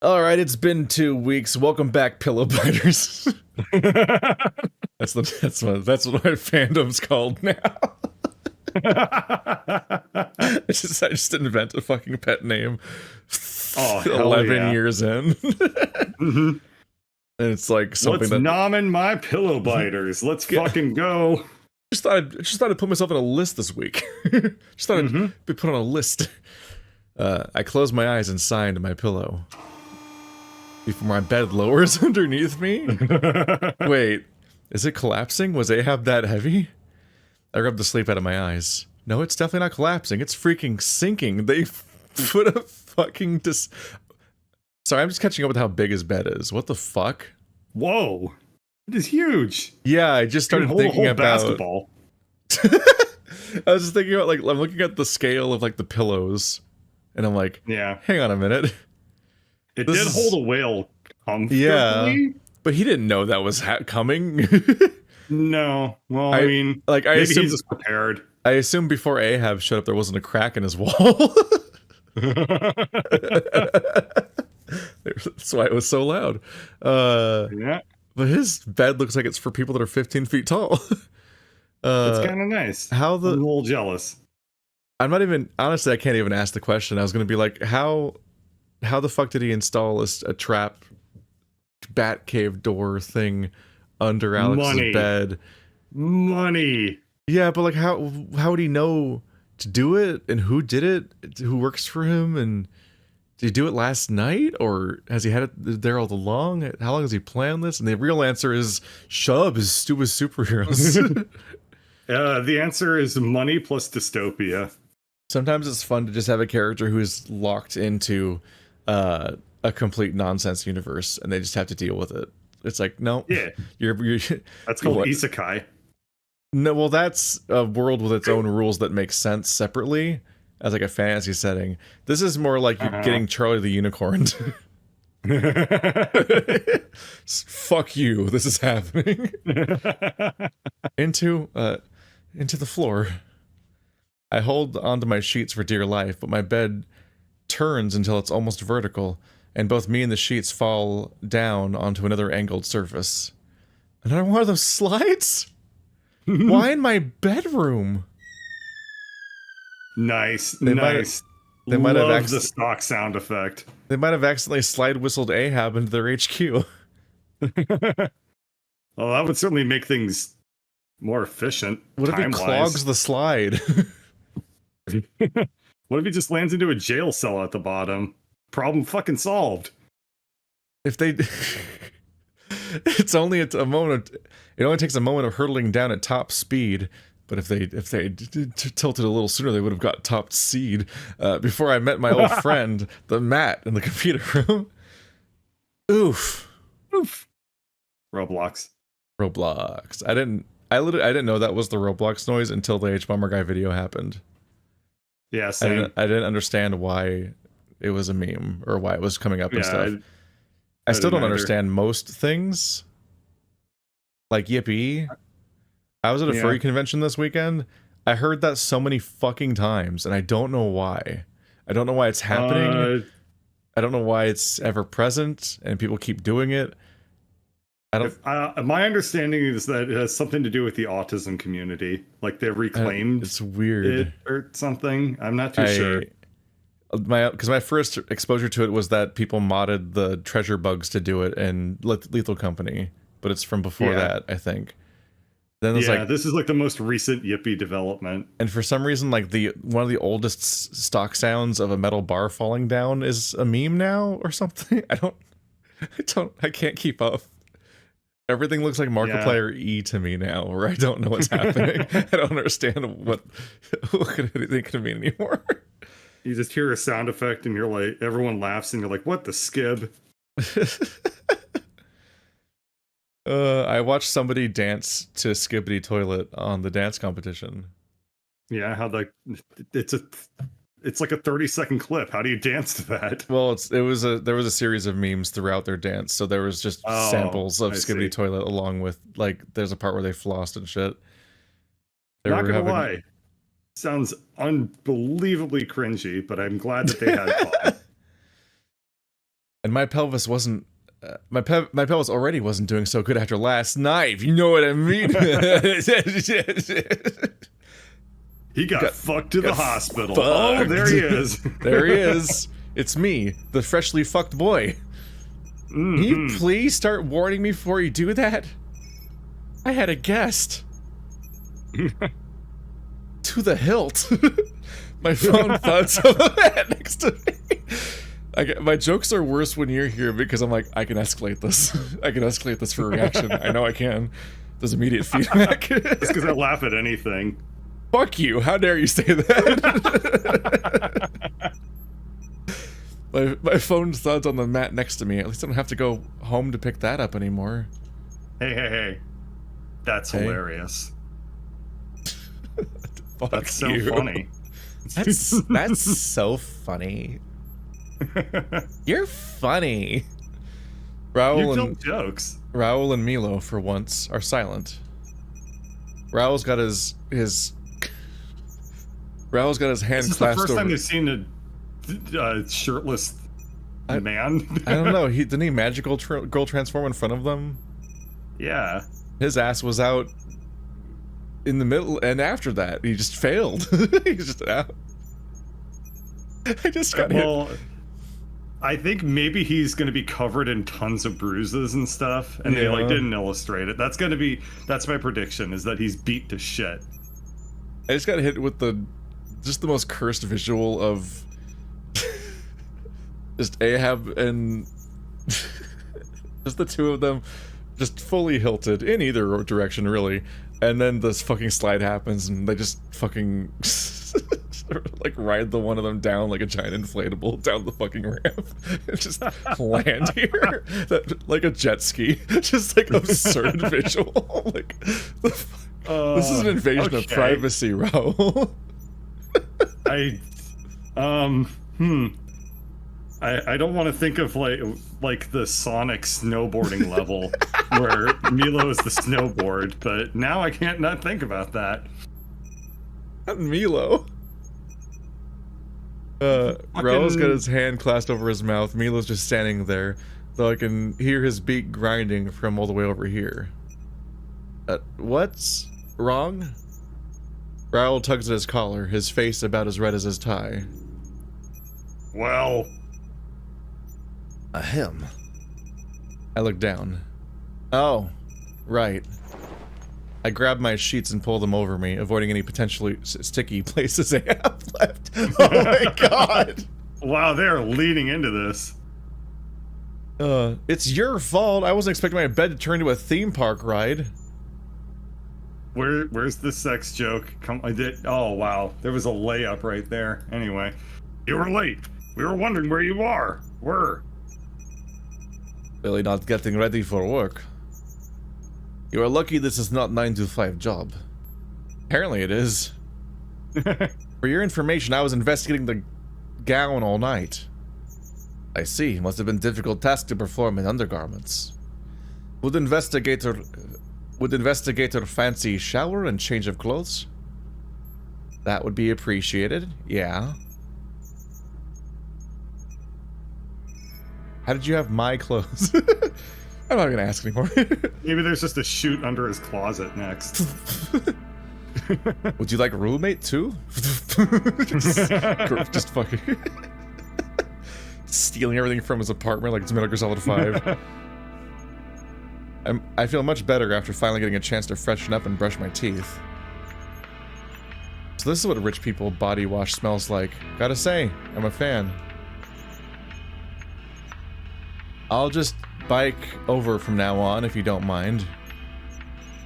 All right, it's been 2 weeks. Welcome back, pillow biters. That's what my fandom's called now. I just invent a fucking pet name. Oh, hell 11 yeah. years in. Mhm. And it's like something Let's that nom in my pillow biters. Let's fucking go. just thought I'd put myself on a list this week. Just thought I'd be put on a list. I closed my eyes and signed my pillow before my bed lowers underneath me. Wait, is it collapsing? Was Ahab that heavy? I rubbed the sleep out of my eyes. No, it's definitely not collapsing. It's freaking sinking. They put a fucking Sorry, I'm just catching up with how big his bed is. What the fuck? Whoa. It is huge. Yeah, I just started Hold a thinking whole about... basketball. I was just thinking about, like, I'm looking at the scale of, like, the pillows. And I'm like, Yeah. hang on a minute. It This did is- hold a whale comfortably. Yeah. But he didn't know that was coming. No. Well, I mean, I maybe assume, he's just prepared. I assume before Ahab showed up, there wasn't a crack in his wall. That's why it was so loud. Yeah. But his bed looks like it's for people that are 15 feet tall. It's kind of nice. How I'm a little jealous. I'm not even... Honestly, I can't even ask the question. I was going to be like, how the fuck did he install a trap bat cave door thing under Alex's bed? Money. Yeah, but like how would he know to do it, and who did it, who works for him, and did he do it last night, or has he had it there all along? How long has he planned this? And the real answer is Shub is stupid superheroes. The answer is money plus dystopia. Sometimes it's fun to just have a character who is locked into a complete nonsense universe, and they just have to deal with it. It's like, no, Yeah. you're That's called what? isekai. No, well, that's a world with its own rules that make sense separately as like a fantasy setting. This is more like you're getting Charlie the Unicorn. Fuck you. This is happening. Into the floor. I hold onto my sheets for dear life, but my bed turns until it's almost vertical, and both me and the sheets fall down onto another angled surface. Another one of those slides? Why in my bedroom? Nice. They might have the stock sound effect. They might have accidentally slide whistled Ahab into their HQ. Well, that would certainly make things more efficient. What if he clogs the slide? What if he just lands into a jail cell at the bottom? Problem fucking solved. If they... It's only a moment. It only takes a moment of hurtling down at top speed. But if they tilted a little sooner, they would have got top seed. Before I met my old friend, the Matt, in the computer room. Oof. Oof. Roblox. I didn't know that was the Roblox noise until the H-Bomber Guy video happened. Yeah, same. I didn't understand why it was a meme or why it was coming up and stuff. I still don't understand most things. Like Yippee. I was at a furry convention this weekend. I heard that so many fucking times, and I don't know why. I don't know why it's happening. I don't know why it's ever present, and people keep doing it. My understanding is that it has something to do with the autism community. Like they reclaimed it's weird. it or something. I'm not too sure. Because my first exposure to it was that people modded the treasure bugs to do it in Lethal Company, but it's from before that, I think. Then it's this is like the most recent Yippee development. And for some reason, like one of the oldest stock sounds of a metal bar falling down is a meme now or something. I can't keep up. Everything looks like Markiplier E to me now, where I don't know what's happening. I don't understand what anything can mean anymore. You just hear a sound effect and you're like, everyone laughs and you're like, what the skib? I watched somebody dance to Skibbity Toilet on the dance competition. Yeah, how it's like a 30-second clip. How do you dance to that? Well, there was a series of memes throughout their dance, so there was just samples of Skibbity Toilet along with, like, there's a part where they flossed and shit. Not gonna lie, sounds unbelievably cringy, but I'm glad that they had fun. And my pelvis wasn't. My pelvis already wasn't doing so good after last night. If you know what I mean. He got fucked to the hospital. Fucked. Oh, there he is. There he is. It's me, the freshly fucked boy. Can you please start warning me before you do that? I had a guest. To the hilt. My phone thuds on the head next to me. My jokes are worse when you're here because I'm like, I can escalate this. I can escalate this for a reaction. I know I can. There's immediate feedback. It's because I laugh at anything. Fuck you. How dare you say that? my phone thuds on the mat next to me. At least I don't have to go home to pick that up anymore. Hey. That's hilarious. Fuck that's so you. funny. That's so funny. You're funny. You tell jokes. Raul and Milo, for once, are silent. Raul's got his hand This is clasped the first over. time you've seen a shirtless man. I don't know. Didn't he magical girl transform in front of them? Yeah. His ass was out in the middle, and after that, he just failed. He's just out. I just got hit. I think maybe he's going to be covered in tons of bruises and stuff, and they like didn't illustrate it. That's my prediction, is that he's beat to shit. I just got hit with the most cursed visual of just Ahab and just the two of them just fully hilted in either direction, really. And then this fucking slide happens, and they just fucking like ride the one of them down like a giant inflatable down the fucking ramp and just land here, like a jet ski. Just like absurd visual. Like, this is an invasion of privacy, Raul. I don't want to think of like the Sonic snowboarding level where Milo is the snowboard, but now I can't not think about that. Not Milo. Raul's got his hand clasped over his mouth. Milo's just standing there, though I can hear his beak grinding from all the way over here. What's wrong? Raul tugs at his collar, his face about as red as his tie. Well... Ahem. I look down. Oh, right. I grab my sheets and pull them over me, avoiding any potentially sticky places I have left. Oh my god! Wow, they're leading into this. It's your fault. I wasn't expecting my bed to turn into a theme park ride. Where's the sex joke? Oh wow, there was a layup right there. Anyway, you were late. We were wondering where you were. Really not getting ready for work. You are lucky this is not 9 to 5 job. Apparently it is. For your information, I was investigating the gown all night. I see. Must have been a difficult task to perform in undergarments. Would investigator fancy shower and change of clothes? That would be appreciated. Yeah. How did you have my clothes? I'm not gonna ask anymore. Maybe there's just a chute under his closet next. Would you like a roommate too? just fucking stealing everything from his apartment like it's Metal Gear Solid 5. I feel much better after finally getting a chance to freshen up and brush my teeth. So this is what rich people body wash smells like. Gotta say, I'm a fan. I'll just bike over from now on, if you don't mind.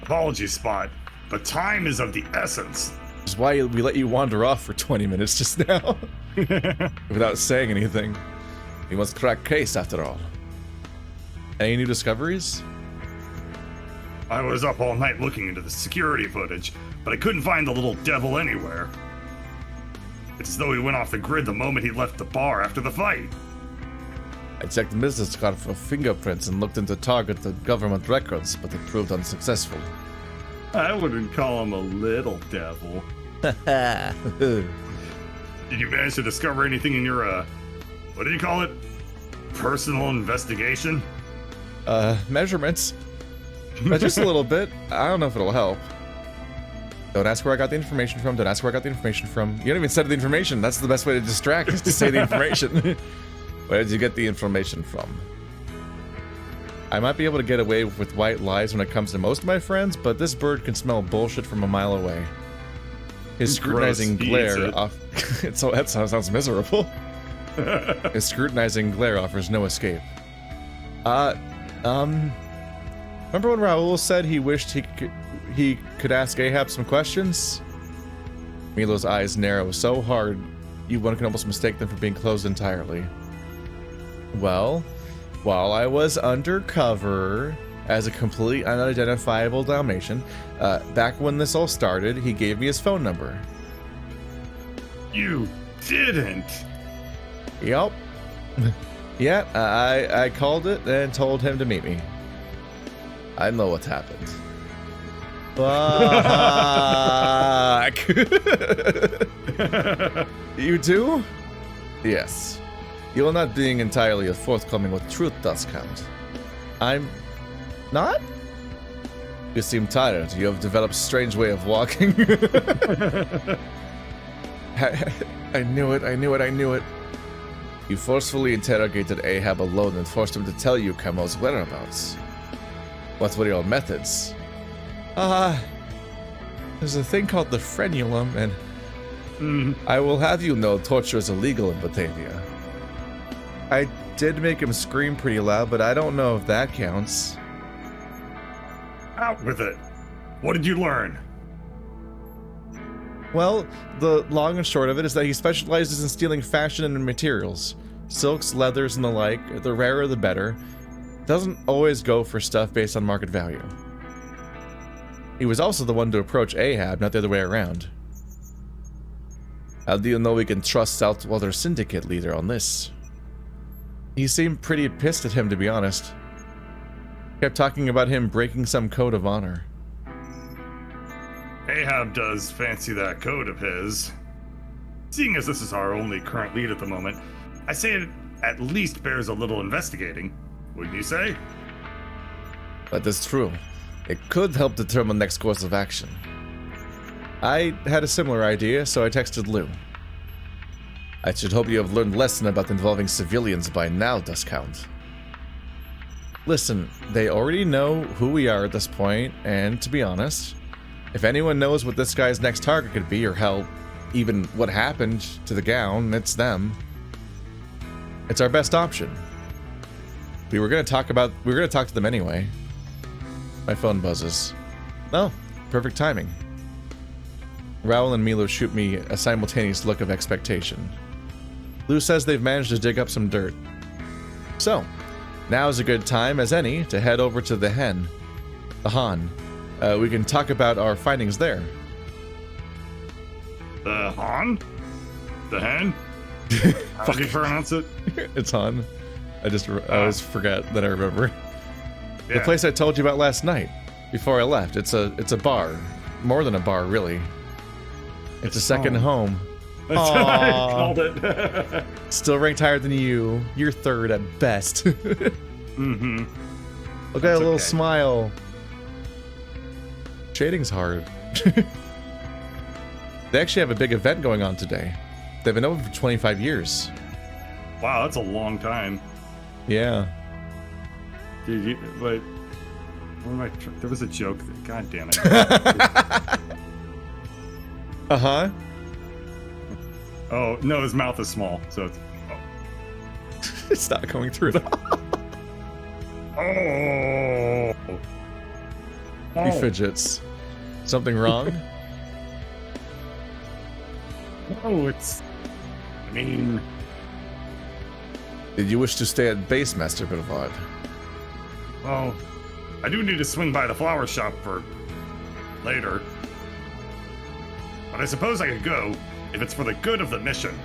Apologies, Spot, but time is of the essence. Which is why we let you wander off for 20 minutes just now. Without saying anything. We must crack case, after all. Any new discoveries? I was up all night looking into the security footage, but I couldn't find the little devil anywhere. It's as though he went off the grid the moment he left the bar after the fight. I checked the business card for fingerprints and looked into Target and government records, but it proved unsuccessful. I wouldn't call him a little devil. Did you manage to discover anything in your, what do you call it? personal investigation? Measurements. But just a little bit. I don't know if it'll help. Don't ask where I got the information from. Don't ask where I got the information from. You don't even say the information. That's the best way to distract, is to say the information. Where did you get the information from? I might be able to get away with white lies when it comes to most of my friends, but this bird can smell bullshit from a mile away. His scrutinizing glare off... that sounds miserable. His scrutinizing glare offers no escape. Remember when Raoul said he wished he could ask Ahab some questions? Milo's eyes narrow so hard, one can almost mistake them for being closed entirely. Well, while I was undercover as a completely unidentifiable Dalmatian, back when this all started, he gave me his phone number. You didn't? Yup. Yeah, I called it and told him to meet me. I know what happened. Fuck. You do? Yes. You're not being entirely forthcoming with truth does count. I'm not? You seem tired. You have developed a strange way of walking. I knew it. You forcefully interrogated Ahab alone and forced him to tell you Camel's whereabouts. What were your methods? There's a thing called the frenulum, and I will have you know torture is illegal in Batavia. I did make him scream pretty loud, but I don't know if that counts. Out with it. What did you learn? Well, the long and short of it is that he specializes in stealing fashion and materials. Silks, leathers, and the like. The rarer the better. Doesn't always go for stuff based on market value. He was also the one to approach Ahab, not the other way around. How do you know we can trust Southwater Syndicate leader on this? He seemed pretty pissed at him, to be honest. Kept talking about him breaking some code of honor. Ahab does fancy that code of his. Seeing as this is our only current lead at the moment, I say it at least bears a little investigating. Wouldn't you say? That is true. It could help determine next course of action. I had a similar idea, so I texted Lou. I should hope you have learned a lesson about involving civilians by now, Duskhound. Listen, they already know who we are at this point, and to be honest, if anyone knows what this guy's next target could be, or hell, even what happened to the gown, it's them. It's our best option. We were gonna talk to them anyway. My phone buzzes. Oh, perfect timing. Raoul and Milo shoot me a simultaneous look of expectation. Lou says they've managed to dig up some dirt. So, now's a good time as any to head over to the Han. We can talk about our findings there. The Han? The hen? How do you pronounce it? It's Han. I always forget that I remember. Yeah. The place I told you about last night, before I left. It's a bar. More than a bar, really. It's a second home. That's I called it. Still ranked higher than you. You're third at best. Mm-hmm. Look at a little smile. Shading's hard. They actually have a big event going on today. They've been open for 25 years. Wow, that's a long time. Yeah. Dude, but there was a joke. God damn it. Uh-huh. Oh, no, his mouth is small, so it's... Oh. It's not going through at all. Oh. He fidgets. Something wrong? No, it's... I mean... Did you wish to stay at base, Master Boulevard? Well, I do need to swing by the flower shop for... later. But I suppose I could go, if it's for the good of the mission.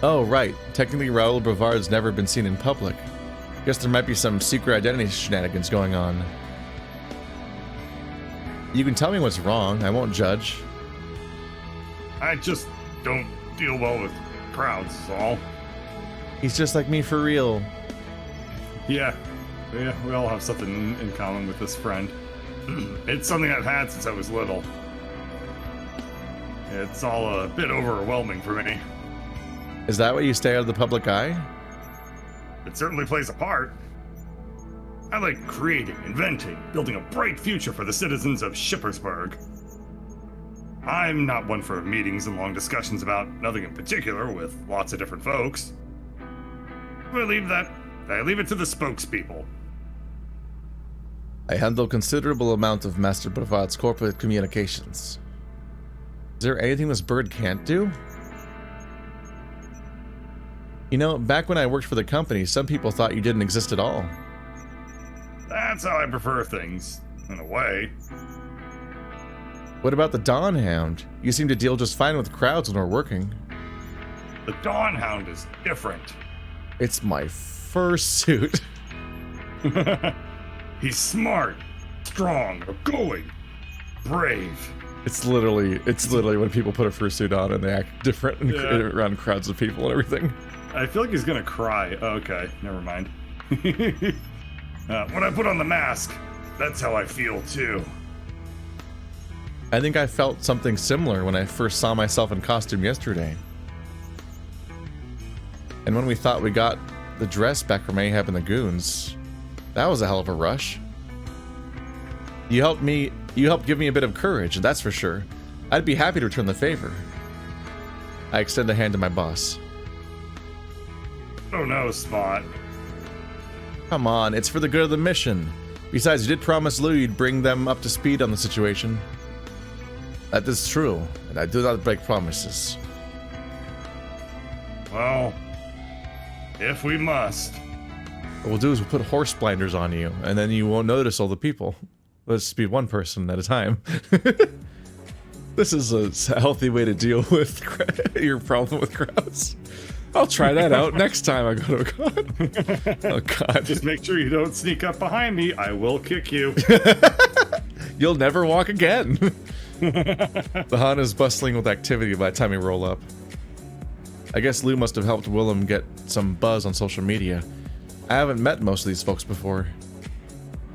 Oh, right. Technically, Raoul Brevard's never been seen in public. Guess there might be some secret identity shenanigans going on. You can tell me what's wrong. I won't judge. I just don't deal well with crowds, is all. He's just like me for real. Yeah, we all have something in common with this friend. It's something I've had since I was little. It's all a bit overwhelming for me. Is that why you stay out of the public eye? It certainly plays a part. I like creating, inventing, building a bright future for the citizens of Schippersburg. I'm not one for meetings and long discussions about nothing in particular with lots of different folks. I leave it to the spokespeople. I handle considerable amount of Master Bravad's corporate communications. Is there anything this bird can't do? You know, back when I worked for the company, some people thought you didn't exist at all. That's how I prefer things, in a way. What about the Dawn Hound? You seem to deal just fine with crowds when we're working. The Dawn Hound is different. It's my fursuit. He's smart, strong, outgoing, brave. It's literally when people put a fursuit on and they act different around crowds of people and everything. I feel like he's gonna cry. Oh, okay, never mind. When I put on the mask, that's how I feel too. I think I felt something similar when I first saw myself in costume yesterday. And when we thought we got the dress back from Ahab and the Goons, that was a hell of a rush. You helped give me a bit of courage, that's for sure. I'd be happy to return the favor. I extend a hand to my boss. Oh no, Spot. Come on, it's for the good of the mission. Besides, you did promise Lou you'd bring them up to speed on the situation. That is true, and I do not break promises. Well, if we must. What we'll do is we'll put horse blinders on you, and then you won't notice all the people. Let's just be one person at a time. This is a healthy way to deal with your problem with crowds. I'll try that out next time I go to a con. Oh god. Just make sure you don't sneak up behind me. I will kick you. You'll never walk again. The Han is bustling with activity by the time we roll up. I guess Lou must have helped Willem get some buzz on social media. I haven't met most of these folks before.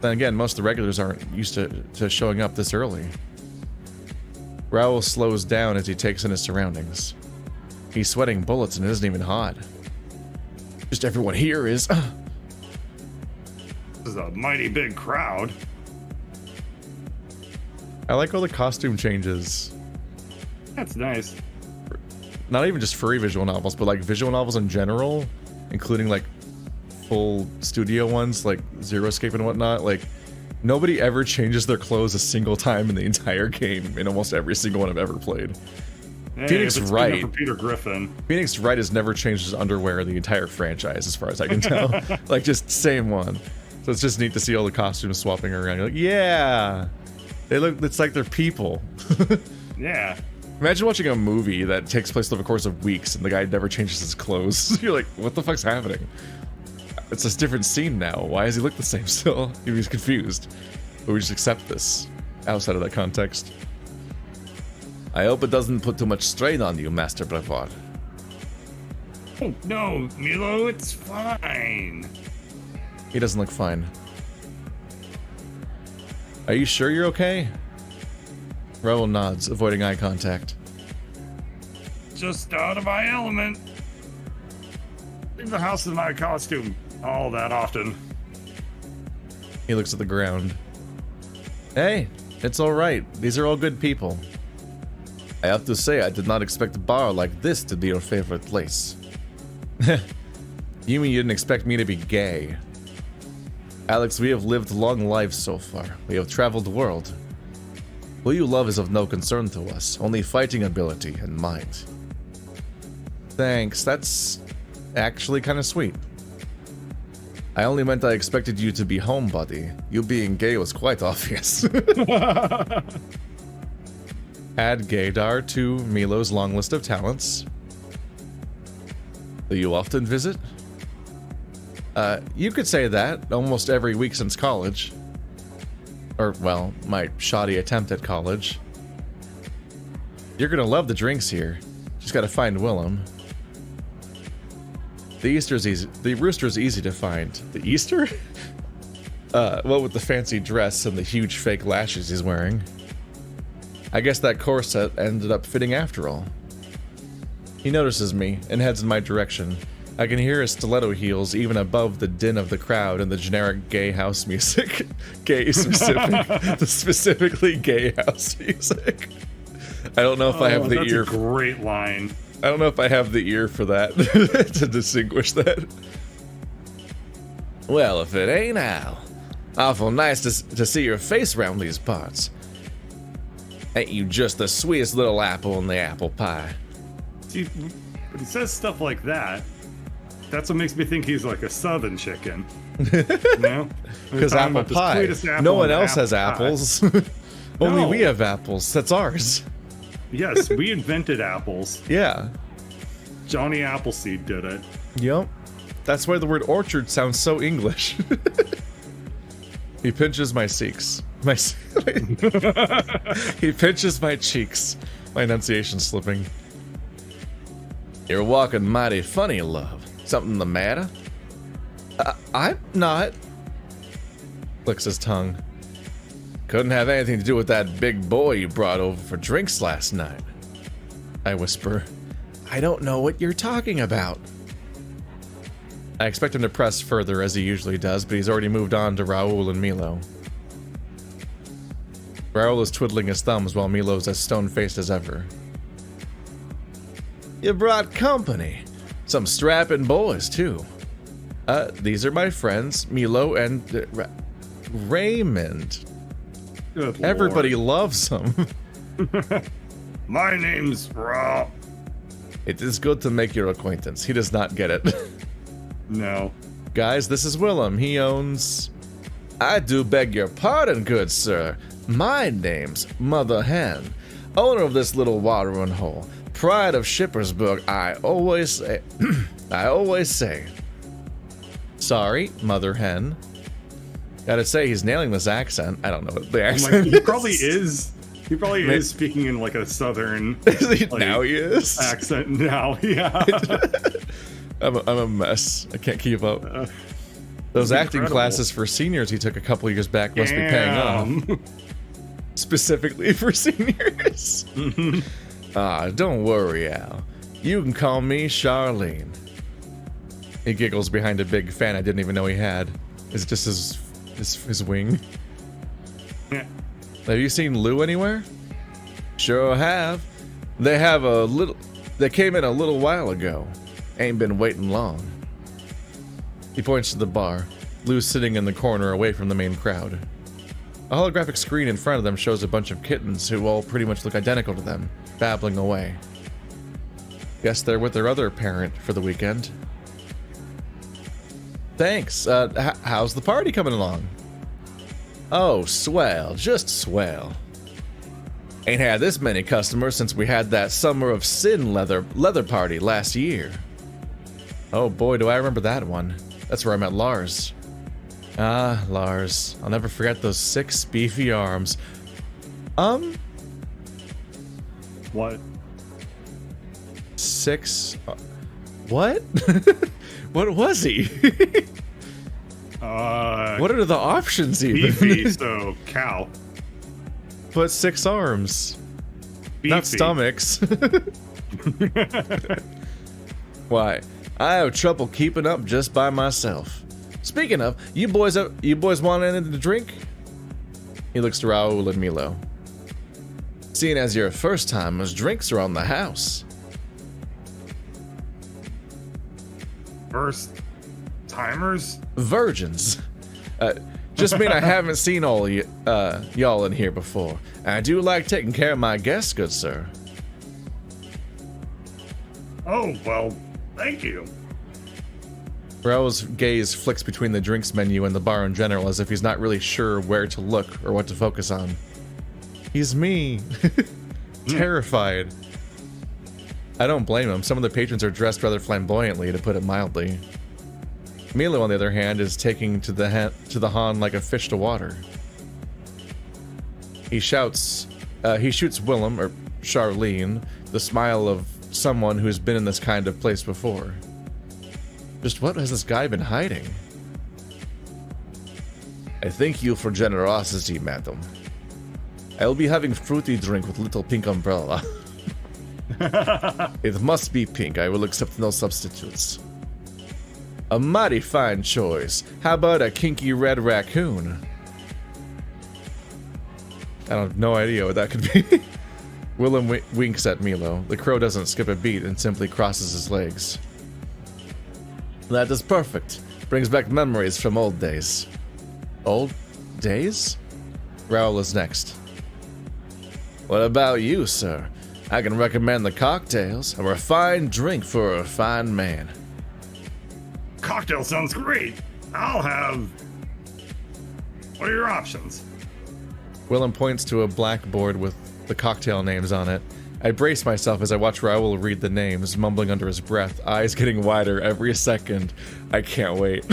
Then again, most of the regulars aren't used to showing up this early. Raoul slows down as he takes in his surroundings. He's sweating bullets and it isn't even hot. Just everyone here is... This is a mighty big crowd. I like all the costume changes. That's nice. Not even just furry visual novels, but like visual novels in general, including like full studio ones like Zero Escape and whatnot. Like, nobody ever changes their clothes a single time in the entire game in almost every single one I've ever played. Hey, Phoenix Wright. For Peter Griffin. Phoenix Wright has never changed his underwear in the entire franchise, as far as I can tell. Like, just same one. So it's just neat to see all the costumes swapping around. You're like, yeah, they look. It's like they're people. Yeah. Imagine watching a movie that takes place over the course of weeks and the guy never changes his clothes. You're like, what the fuck's happening? It's a different scene now. Why does he look the same still? He was confused. But we just accept this outside of that context. I hope it doesn't put too much strain on you, Master Brevard. Oh, no, Milo, it's fine. He doesn't look fine. Are you sure you're okay? Raoul nods, avoiding eye contact. Just out of my element. Leave the house in my costume all that often. He looks at the ground. Hey, it's alright. These are all good people. I have to say, I did not expect a bar like this to be your favorite place. You mean you didn't expect me to be gay? Alex, we have lived long lives so far. We have traveled the world. Who you love is of no concern to us, only fighting ability and mind. Thanks, that's actually kind of sweet. I only meant I expected you to be homebody. You being gay was quite obvious. Add gaydar to Milo's long list of talents. Do you often visit? You could say that almost every week since college. Or, well, my shoddy attempt at college. You're gonna love the drinks here. Just gotta find Willem. The Easter's easy. The rooster's easy to find. The Easter? Well, with the fancy dress and the huge fake lashes he's wearing. I guess that corset ended up fitting after all. He notices me and heads in my direction. I can hear his stiletto heels even above the din of the crowd and the generic gay house music. Gay specific. The specifically gay house music. I don't know if I have the ear. That's a great line. I don't know if I have the ear for that to distinguish that. Well, if it ain't Al. Awful nice to see your face around these parts. Ain't you just the sweetest little apple in the apple pie? See, when he says stuff like that, that's what makes me think he's like a southern chicken. You know? Because apple pie. No one else has apples. Only we have apples. That's ours. Yes, we invented apples. Yeah. Johnny Appleseed did it. Yep. That's why the word orchard sounds so English. He pinches my cheeks. He pinches my cheeks. My enunciation's slipping. You're walking mighty funny, love. Something the matter? I'm not. Licks his tongue. Couldn't have anything to do with that big boy you brought over for drinks last night. I whisper. I don't know what you're talking about. I expect him to press further as he usually does, but he's already moved on to Raul and Milo. Raul is twiddling his thumbs while Milo's as stone-faced as ever. You brought company. Some strapping boys, too. These are my friends, Milo and Raymond. Good Everybody loves him. My name's Rob. It is good to make your acquaintance. He does not get it. No. Guys, this is Willem. He owns... I do beg your pardon, good sir. My name's Mother Hen, owner of this little watering hole. Pride of Schippersburg, I always say. I always say. Sorry, Mother Hen. Gotta say, he's nailing this accent. I don't know what the accent he probably is. He probably is speaking in like a southern now he is accent now. Yeah. I'm a mess. I can't keep up. Those acting classes for seniors he took a couple years back must be paying off. Specifically for seniors. Don't worry, Al. You can call me Charlene. He giggles behind a big fan I didn't even know he had. It's just his wing. Yeah. Have you seen Lou anywhere? Sure have. They came in a little while ago. Ain't been waiting long. He points to the bar. Lou's sitting in the corner away from the main crowd. A holographic screen in front of them shows a bunch of kittens who all pretty much look identical to them, babbling away. Guess they're with their other parent for the weekend. Thanks. How's the party coming along? Oh, swell. Just swell. Ain't had this many customers since we had that Summer of Sin leather party last year. Oh boy, do I remember that one. That's where I met Lars. Ah, Lars. I'll never forget those 6 beefy arms. What? 6... what? What was he? What are the options even? Beefy, so cow. But 6 arms. Beefy. Not stomachs. Why? I have trouble keeping up just by myself. Speaking of, you boys want anything to drink? He looks to Raul and Milo. Seeing as you're first timers, drinks are on the house. First timers? Virgins. Just mean I haven't seen all y'all in here before. I do like taking care of my guests, good sir. Oh, well, thank you. Raul's gaze flicks between the drinks menu and the bar in general as if he's not really sure where to look or what to focus on. He's me. Terrified. I don't blame him. Some of the patrons are dressed rather flamboyantly, to put it mildly. Milo, on the other hand, is taking to the Han like a fish to water. He shouts, he shoots Willem, or Charlene, the smile of someone who's been in this kind of place before. Just what has this guy been hiding? I thank you for generosity, madam. I will be having fruity drink with little pink umbrella. It must be pink. I will accept no substitutes. A mighty fine choice. How about a kinky red raccoon? I have no idea what that could be. Willem winks at Milo. The crow doesn't skip a beat and simply crosses his legs. That is perfect. Brings back memories from old days. Old days? Raoul is next. What about you, sir? I can recommend the cocktails. A refined drink for a refined man. Cocktail sounds great. I'll have... What are your options? Willem points to a blackboard with the cocktail names on it. I brace myself as I watch Raoul read the names, mumbling under his breath, eyes getting wider every second. I can't wait.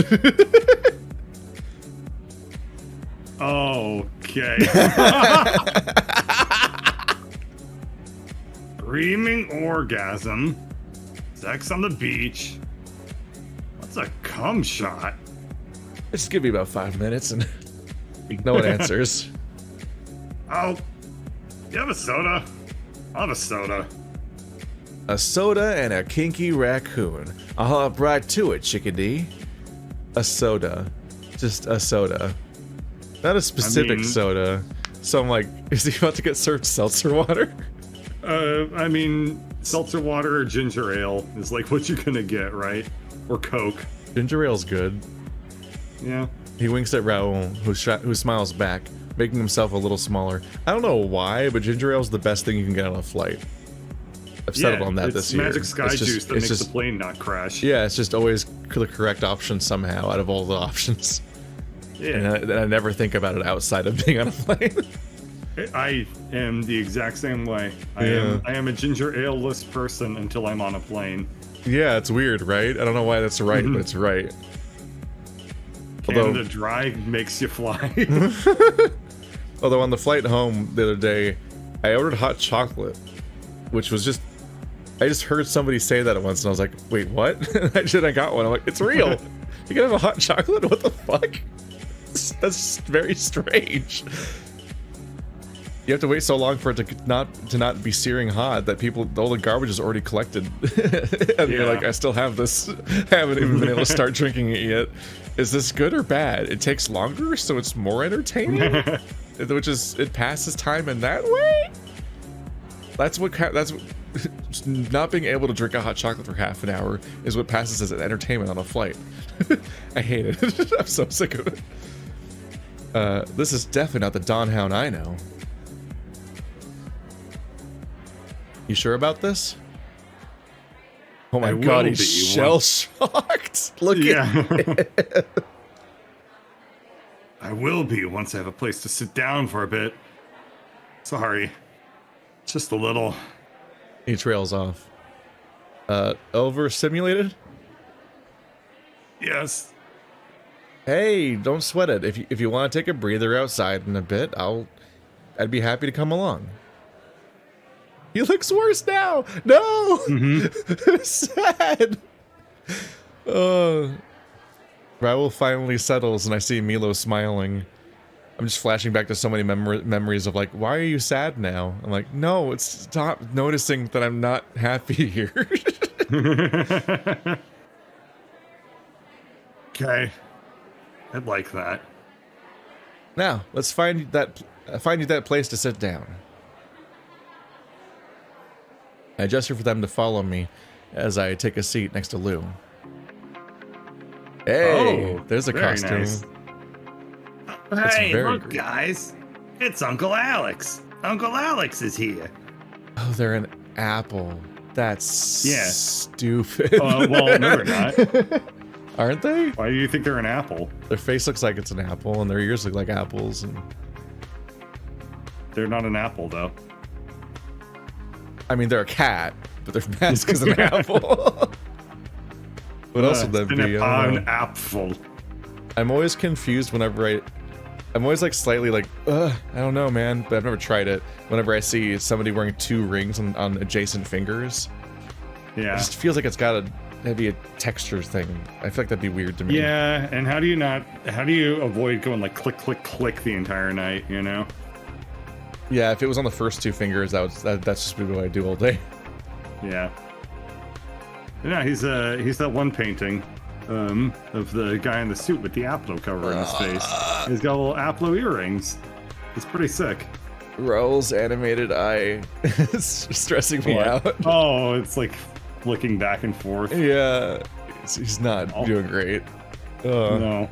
Okay. Screaming orgasm. Sex on the beach. What's a cum shot? Just give me about 5 minutes and no one answers. Oh, you have a soda? I'll have a soda. A soda and a kinky raccoon. I'll hop right to it, chickadee. A soda. Just a soda. Not a specific soda. So I'm like, is he about to get served seltzer water? I mean, seltzer water or ginger ale is like what you're gonna get, right? Or Coke. Ginger ale's good. Yeah. He winks at Raoul, who smiles back, making himself a little smaller. I don't know why, but ginger ale's the best thing you can get on a flight. I've settled on that this year. It's magic sky juice that makes the plane not crash. Yeah, it's just always the correct option somehow out of all the options. Yeah. And I never think about it outside of being on a plane. I am the exact same way. I am a ginger ale-less person until I'm on a plane. Yeah, it's weird, right? I don't know why that's right, but it's right. Canada Dry makes you fly. Although on the flight home the other day, I ordered hot chocolate, which was just... I just heard somebody say that once, and I was like, wait, what? I got one. I'm like, it's real. You can have a hot chocolate? What the fuck? That's very strange. You have to wait so long for it to not be searing hot that all the garbage is already collected. And you're like, I still have this. I haven't even been able to start drinking it yet. Is this good or bad? It takes longer, so it's more entertaining? It passes time in that way? That's what not being able to drink a hot chocolate for half an hour is what passes as an entertainment on a flight. I hate it. I'm so sick of it. This is definitely not the Dawn Hound I know. You sure about this? Oh my god, he's shell-shocked. Look at it. I will be once I have a place to sit down for a bit. Sorry. Just a little. He trails off. Overstimulated? Yes. Hey, don't sweat it. If you want to take a breather outside in a bit, I'd be happy to come along. He looks worse now. No. Sad. Raoul finally settles, and I see Milo smiling. I'm just flashing back to so many memories of like, why are you sad now? I'm like, no, stop noticing that I'm not happy here. Okay. I'd like that. Now, let's find you that place to sit down. I gesture for them to follow me as I take a seat next to Lou. Hey, there's a costume. Nice. Hey, look, guys. It's Uncle Alex. Uncle Alex is here. Oh, they're an apple. That's stupid. Well, no, they're not. Aren't they? Why do you think they're an apple? Their face looks like it's an apple, and their ears look like apples. And they're not an apple, though. I mean, they're a cat, but their mask is an apple. What else would that be? An apple. I'm always confused whenever I'm always like slightly like, I don't know, man, but I've never tried it. Whenever I see somebody wearing 2 rings on adjacent fingers. Yeah. It just feels like it's got that'd be a texture thing. I feel like that'd be weird to me. Yeah, and how do you avoid going like click, click, click the entire night, you know? Yeah, if it was on the first two fingers, that's just what I do all day. Yeah. Yeah, he's that one painting of the guy in the suit with the Aplo cover in his face. He's got little Aplo earrings. It's pretty sick. Raul's animated eye is stressing me out. Oh, it's like flicking back and forth. Yeah, he's not doing great. No.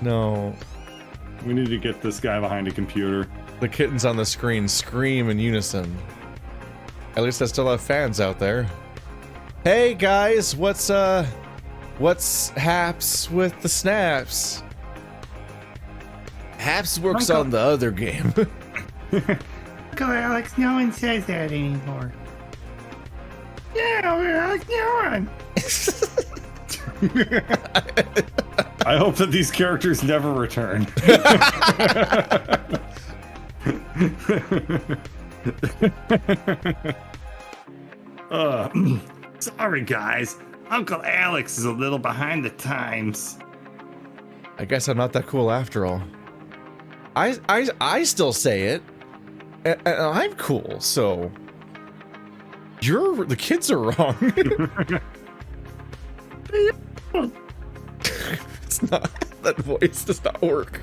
No. We need to get this guy behind a computer. The kittens on the screen scream in unison. At least I still have fans out there. Hey guys, what's haps with the snaps? Haps works on the other game. Uncle Alex, no one says that anymore. Yeah, Alex, no one. I hope that these characters never return. Sorry guys, Uncle Alex is a little behind the times. I guess I'm not that cool after all. I still say it, and I'm cool, so the kids are wrong. It's not, that voice does not work.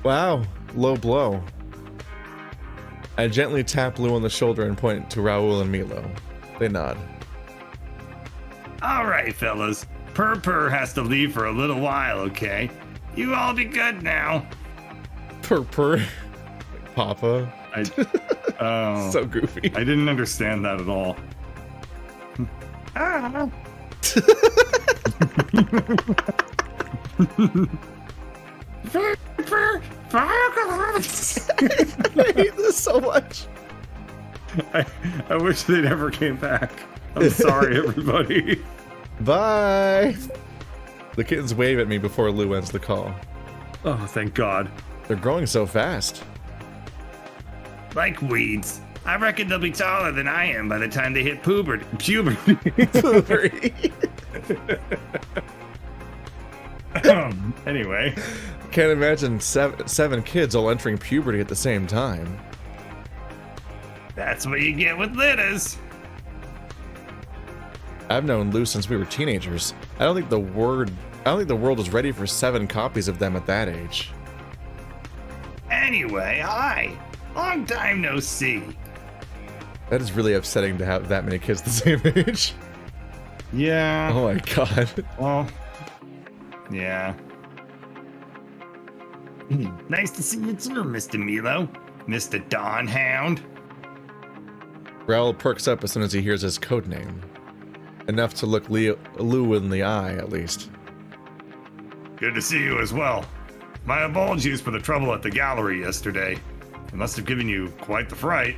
Wow, low blow. I gently tap Lou on the shoulder and point to Raul and Milo. They nod. All right, fellas. Purr has to leave for a little while, okay? You all be good now. Purr. Papa. Oh. So goofy. I didn't understand that at all. Ah. I hate this so much. I wish they never came back. I'm sorry, everybody. Bye. The kittens wave at me before Lou ends the call. Oh, thank God. They're growing so fast. Like weeds. I reckon they'll be taller than I am by the time they hit puberty. Anyway. Can't imagine seven kids all entering puberty at the same time. That's what you get with litters. I've known Lou since we were teenagers. I don't think the world is ready for 7 copies of them at that age. Anyway, hi. Long time no see. That is really upsetting to have that many kids the same age. Yeah. Oh my God. Well, yeah. Nice to see you too, Mr. Milo. Mr. Dawn Hound. Raul perks up as soon as he hears his code name. Enough to look Lou in the eye, at least. Good to see you as well. My apologies for the trouble at the gallery yesterday. It must have given you quite the fright.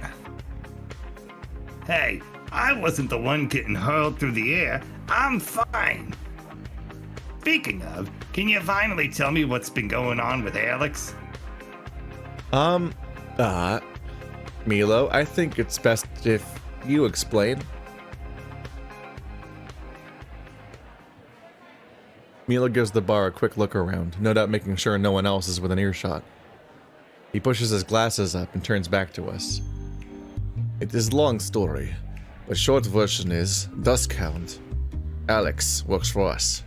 Hey, I wasn't the one getting hurled through the air. I'm fine. Speaking of, can you finally tell me what's been going on with Alex? Milo, I think it's best if you explain. Milo gives the bar a quick look around, no doubt making sure no one else is within earshot. He pushes his glasses up and turns back to us. It is a long story, but short version is Hound. Alex works for us.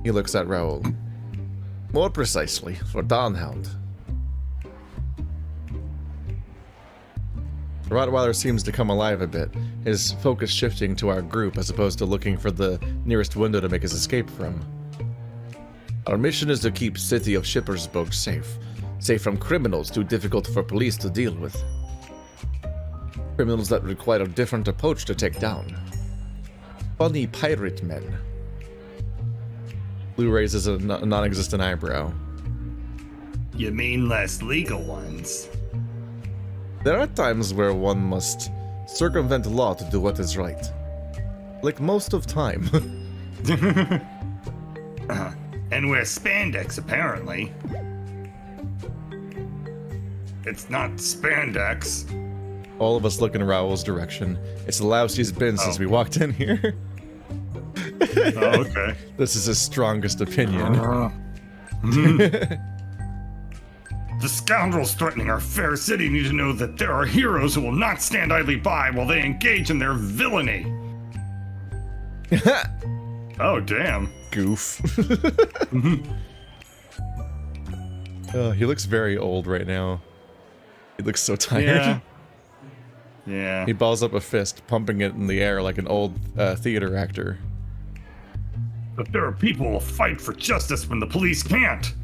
He looks at Raul. More precisely, for Dawn Hound. The Rottweiler seems to come alive a bit, his focus shifting to our group as opposed to looking for the nearest window to make his escape from. Our mission is to keep city of Schippersburg safe from criminals too difficult for police to deal with. Criminals that require a different approach to take down. Funny pirate men. Lou raises a non-existent eyebrow. You mean less legal ones? There are times where one must circumvent the law to do what is right. Like most of time. And wear spandex, apparently. It's not spandex. All of us look in Raoul's direction. It's the loudest he's been since we walked in here. Oh, okay. This is his strongest opinion. The scoundrels threatening our fair city need to know that there are heroes who will not stand idly by while they engage in their villainy. Oh, damn. Goof. He looks very old right now. He looks so tired. Yeah. Yeah. He balls up a fist, pumping it in the air like an old theater actor. But there are people who will fight for justice when the police can't.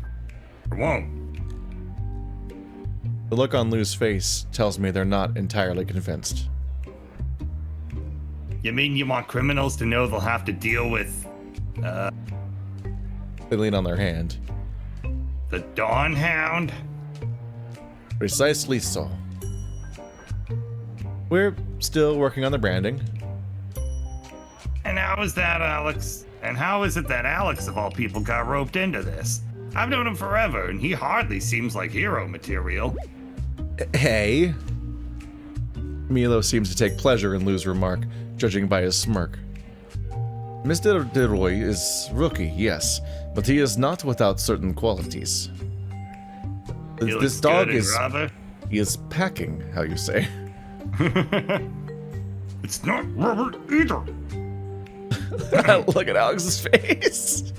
Or won't. The look on Lou's face tells me they're not entirely convinced. You mean you want criminals to know they'll have to deal with, They lean on their hand. the Dawn Hound? Precisely so. We're still working on the branding. And how is that, Alex? And how is it that Alex, of all people, got roped into this? I've known him forever, and he hardly seems like hero material. Hey. Milo seems to take pleasure in Lou's remark, judging by his smirk. Mr. Rooij is rookie, yes, but he is not without certain qualities. He This looks dog good and is rubber. he is packing, how you say. It's not rubber either. Look at Alex's face.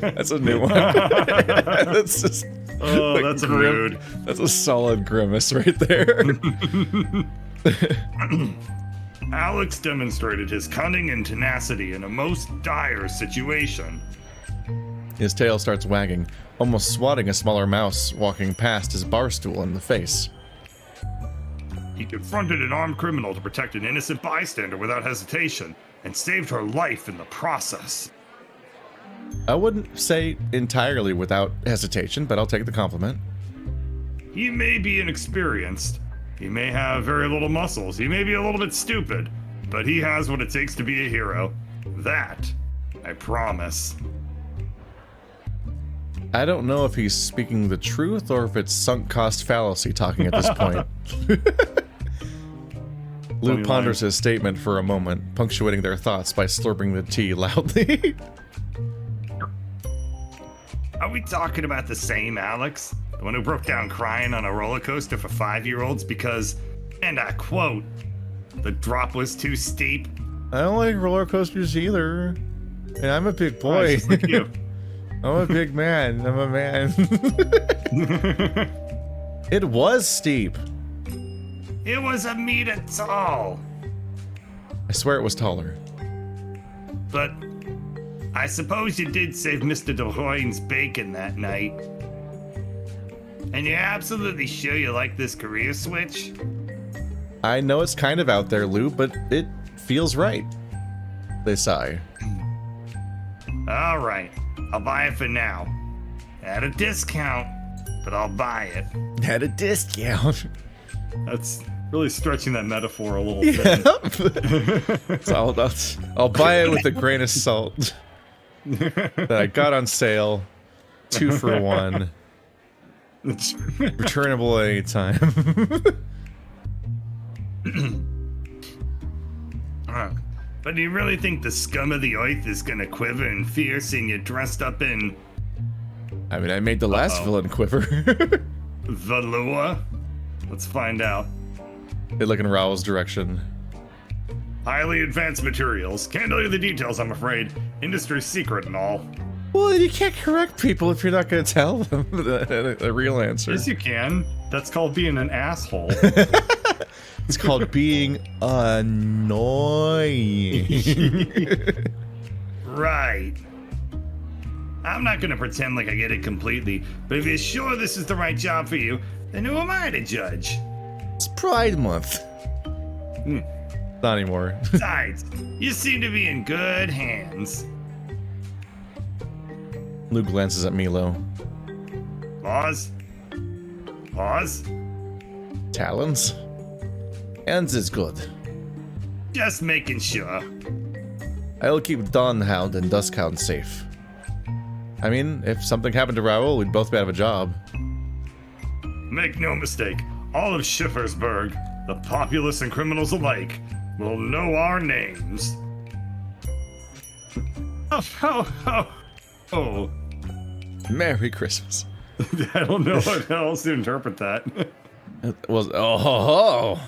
That's a new one. That's just Oh, like that's grim. rude. That's a solid grimace right there. Alex demonstrated his cunning and tenacity in a most dire situation. His tail starts wagging, almost swatting a smaller mouse walking past his bar stool in the face. He confronted an armed criminal to protect an innocent bystander without hesitation, and saved her life in the process. I wouldn't say entirely without hesitation, but I'll take the compliment. He may be inexperienced, he may have very little muscles, he may be a little bit stupid, but he has what it takes to be a hero. That, I promise. I don't know if he's speaking the truth or if it's sunk cost fallacy talking at this point. Lou Funny ponders his statement for a moment, punctuating their thoughts by slurping the tea loudly. Are we talking about the same Alex? The one who broke down crying on a roller coaster for 5-year-olds because, and I quote, the drop was too steep? I don't like roller coasters either. And I'm a big Oh, boy. it's just like you. I'm a big man. I'm a man. It was steep. It was a meter tall. I swear it was taller. But I suppose you did save Mr. DeHoyne's bacon that night. And you're absolutely sure you like this career switch? I know it's kind of out there, Lou, but it feels right. They sigh. All right, I'll buy it for now. At a discount, but I'll buy it. At a discount. That's really stretching that metaphor a little Yeah. It's all about. I'll buy it with a grain of salt that I got on sale. 2 for 1. Returnable at any time. But do you really think the scum of the earth is gonna quiver in fear seeing you dressed up in I mean, I made the last villain quiver. velour? Let's find out. They look in Raoul's direction. Highly advanced materials. Can't tell you the details, I'm afraid. Industry secret and all. Well, you can't correct people if you're not going to tell them the real answer. Yes, you can. That's called being an asshole. It's called being annoying. Right. I'm not gonna pretend like I get it completely, but if you're sure this is the right job for you, then who am I to judge? It's Pride Month. Not anymore. Besides, you seem to be in good hands. Lou glances at Milo. Pause. Pause. Talons? Hands is good. Just making sure. I'll keep Dawn Hound and Dusk Hound safe. I mean, if something happened to Raoul, we'd both be out of a job. Make no mistake, all of Schippersburg, the populace and criminals alike, will know our names. Oh. Merry Christmas. I don't know how else to interpret that. It was oh.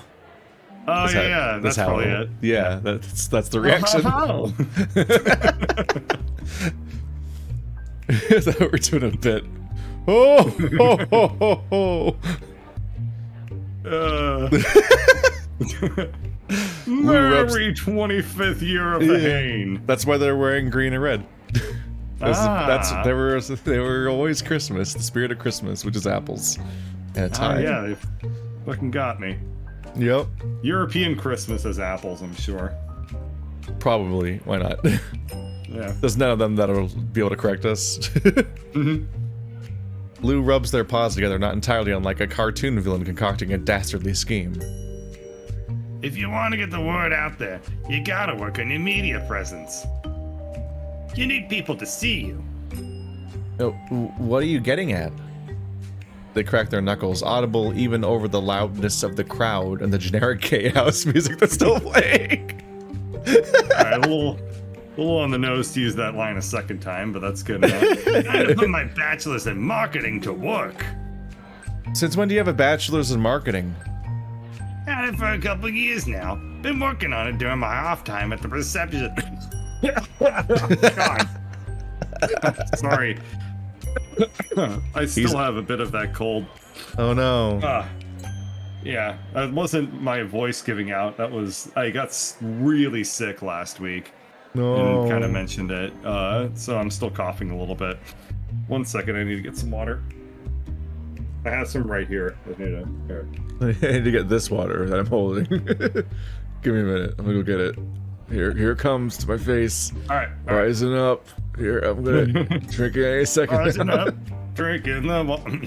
That's probably it. Yeah, that's the reaction. I thought we're doing a bit. Oh. Merry 25th year of the Hain. That's why they're wearing green and red. They were always Christmas, the spirit of Christmas, which is apples and a tie. Yeah, they fucking got me. Yep. European Christmas is apples, I'm sure. Probably. Why not? Yeah. There's none of them that'll be able to correct us. Lou rubs their paws together, not entirely unlike a cartoon villain concocting a dastardly scheme. If you want to get the word out there, you gotta work on your media presence. You need people to see you. Oh, what are you getting at? They crack their knuckles, audible even over the loudness of the crowd and the generic K-house music that's still playing. Alright, a little on the nose to use that line a second time, but that's good enough. I had to put my bachelor's in marketing to work. Since when do you have a bachelor's in marketing? Had it for a couple years now. Been working on it during my off time at the reception. God. Sorry. I still have a bit of that cold. Oh no. Yeah, that wasn't my voice giving out. That was, I got really sick last week. No. And kind of mentioned it. So I'm still coughing a little bit. 1 second, I need to get some water. I have some right here. I need to get this water that I'm holding. Give me a minute. I'm gonna go get it. Here it comes to my face. All right. Rising up. Here, I'm gonna drink it any second. Rising up. Drinking the water.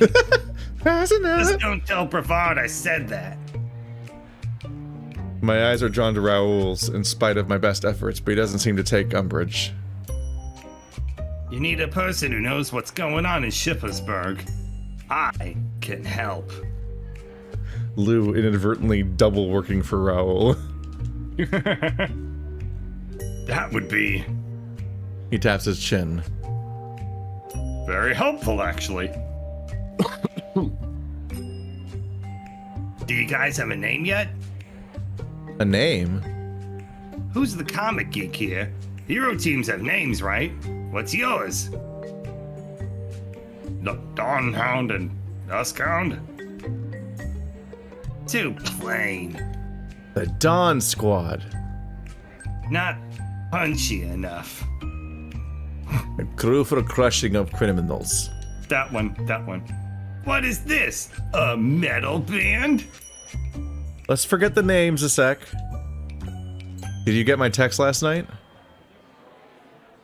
Rising up. Just don't tell Brevard I said that. My eyes are drawn to Raoul's in spite of my best efforts, but he doesn't seem to take umbrage. You need a person who knows what's going on in Schippersburg. I can help. Lou inadvertently double working for Raoul. That would be He taps his chin. very helpful, actually. Do you guys have a name yet? A name? Who's the comic geek here? Hero teams have names, right? What's yours? The Dawn Hound and Dusk Hound? Too plain. The Dawn Squad. Not punchy enough. A crew for crushing of criminals. That one. What is this? A metal band? Let's forget the names a sec. Did you get my text last night?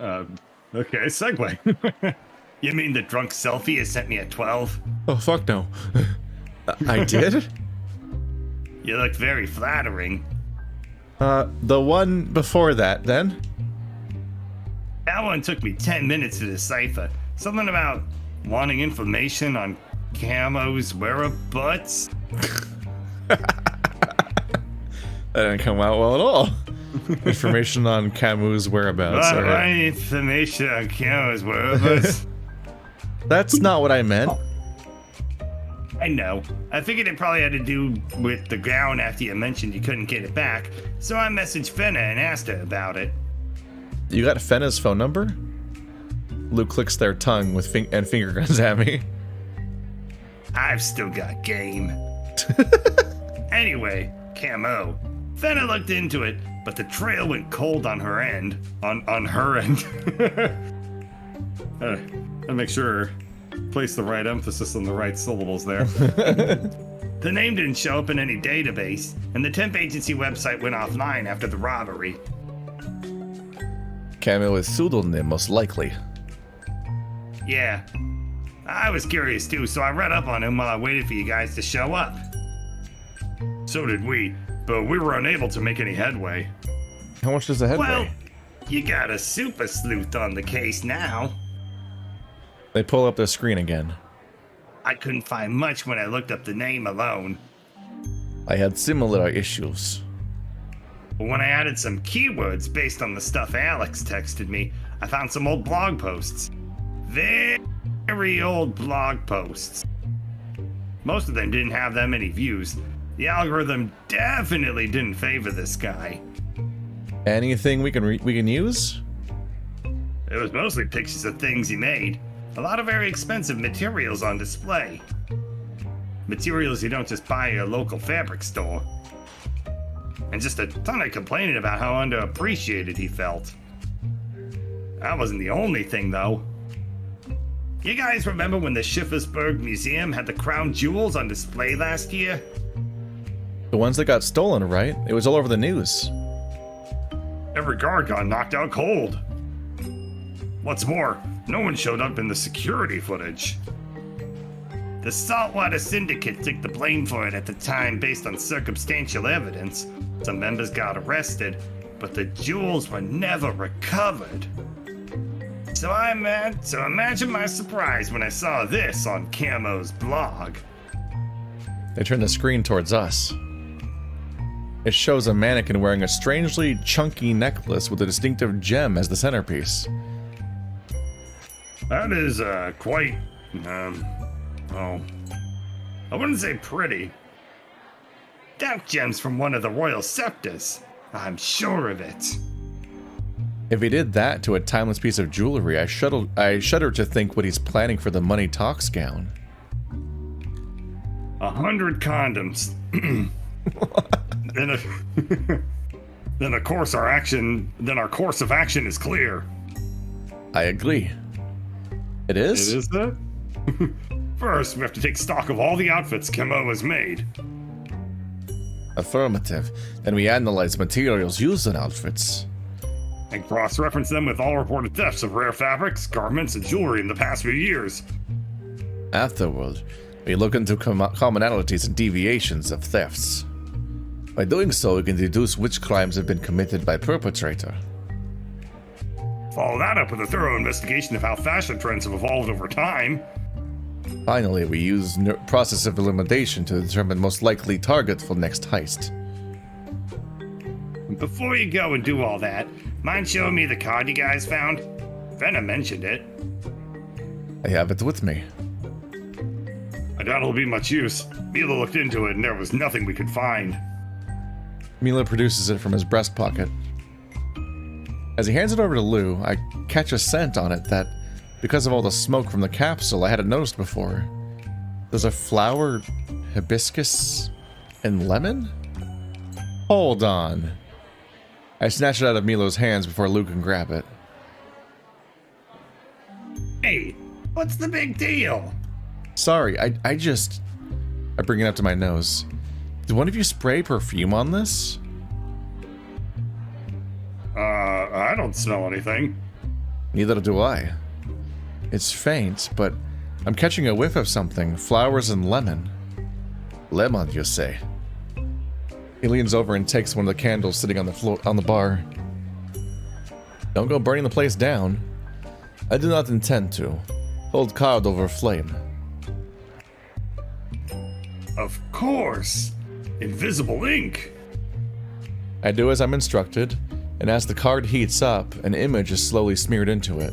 Okay, segue. You mean the drunk selfie you sent me at 12? Oh, fuck no. I did? You look very flattering. The one before that, then? That one took me 10 minutes to decipher. Something about wanting information on Camo's whereabouts. That didn't come out well at all. Information on Camus' whereabouts. I need information on Camo's whereabouts. That's not what I meant. I know. I figured it probably had to do with the ground after you mentioned you couldn't get it back, so I messaged Fenna and asked her about it. You got Fenna's phone number? Lou clicks their tongue with finger guns at me. I've still got game. Anyway, Camo. Fenna looked into it, but the trail went cold on her end. On her end. I make sure place the right emphasis on the right syllables there. The name didn't show up in any database, and the temp agency website went offline after the robbery. Camo is pseudonym, most likely. Yeah. I was curious too, so I read up on him while I waited for you guys to show up. So did we, but we were unable to make any headway. How much does the headway? Well, you got a super sleuth on the case now. They pull up their screen again. I couldn't find much when I looked up the name alone. I had similar issues. But when I added some keywords based on the stuff Alex texted me, I found some old blog posts. Very old blog posts. Most of them didn't have that many views. The algorithm definitely didn't favor this guy. Anything we can use? It was mostly pictures of things he made. A lot of very expensive materials on display. Materials you don't just buy at your local fabric store. And just a ton of complaining about how underappreciated he felt. That wasn't the only thing, though. You guys remember when the Schippersburg Museum had the crown jewels on display last year? The ones that got stolen, right? It was all over the news. Every guard got knocked out cold. What's more, no one showed up in the security footage. The Saltwater Syndicate took the blame for it at the time based on circumstantial evidence. Some members got arrested, but the jewels were never recovered. So imagine my surprise when I saw this on Camo's blog. They turned the screen towards us. It shows a mannequin wearing a strangely chunky necklace with a distinctive gem as the centerpiece. That is quite, I wouldn't say pretty. That gem's from one of the royal scepters. I'm sure of it. If he did that to a timeless piece of jewelry, I shudder to think what he's planning for the Money Talks gown. 100 condoms. Then of course our course of action is clear. I agree. It is? It is that? First, we have to take stock of all the outfits Camo has made. Affirmative. Then we analyze materials used in outfits. And cross-reference them with all reported thefts of rare fabrics, garments, and jewelry in the past few years. Afterward, we look into commonalities and deviations of thefts. By doing so, we can deduce which crimes have been committed by perpetrator. Follow that up with a thorough investigation of how fashion trends have evolved over time. Finally, we use process of elimination to determine most likely target for next heist. Before you go and do all that, mind showing me the card you guys found? Venom mentioned it. I have it with me. I doubt it'll be much use. Mila looked into it and there was nothing we could find. Mila produces it from his breast pocket. As he hands it over to Lou, I catch a scent on it that, because of all the smoke from the capsule, I hadn't noticed before. There's a flower, hibiscus, and lemon? Hold on. I snatch it out of Milo's hands before Lou can grab it. Hey, what's the big deal? Sorry, I bring it up to my nose. Did one of you spray perfume on this? I don't smell anything. Neither do I. It's faint, but I'm catching a whiff of something. Flowers and lemon. Lemon, you say? He leans over and takes one of the candles sitting on the floor on the bar. Don't go burning the place down. I do not intend to. Hold card over flame. Of course! Invisible ink! I do as I'm instructed, and as the card heats up, an image is slowly smeared into it.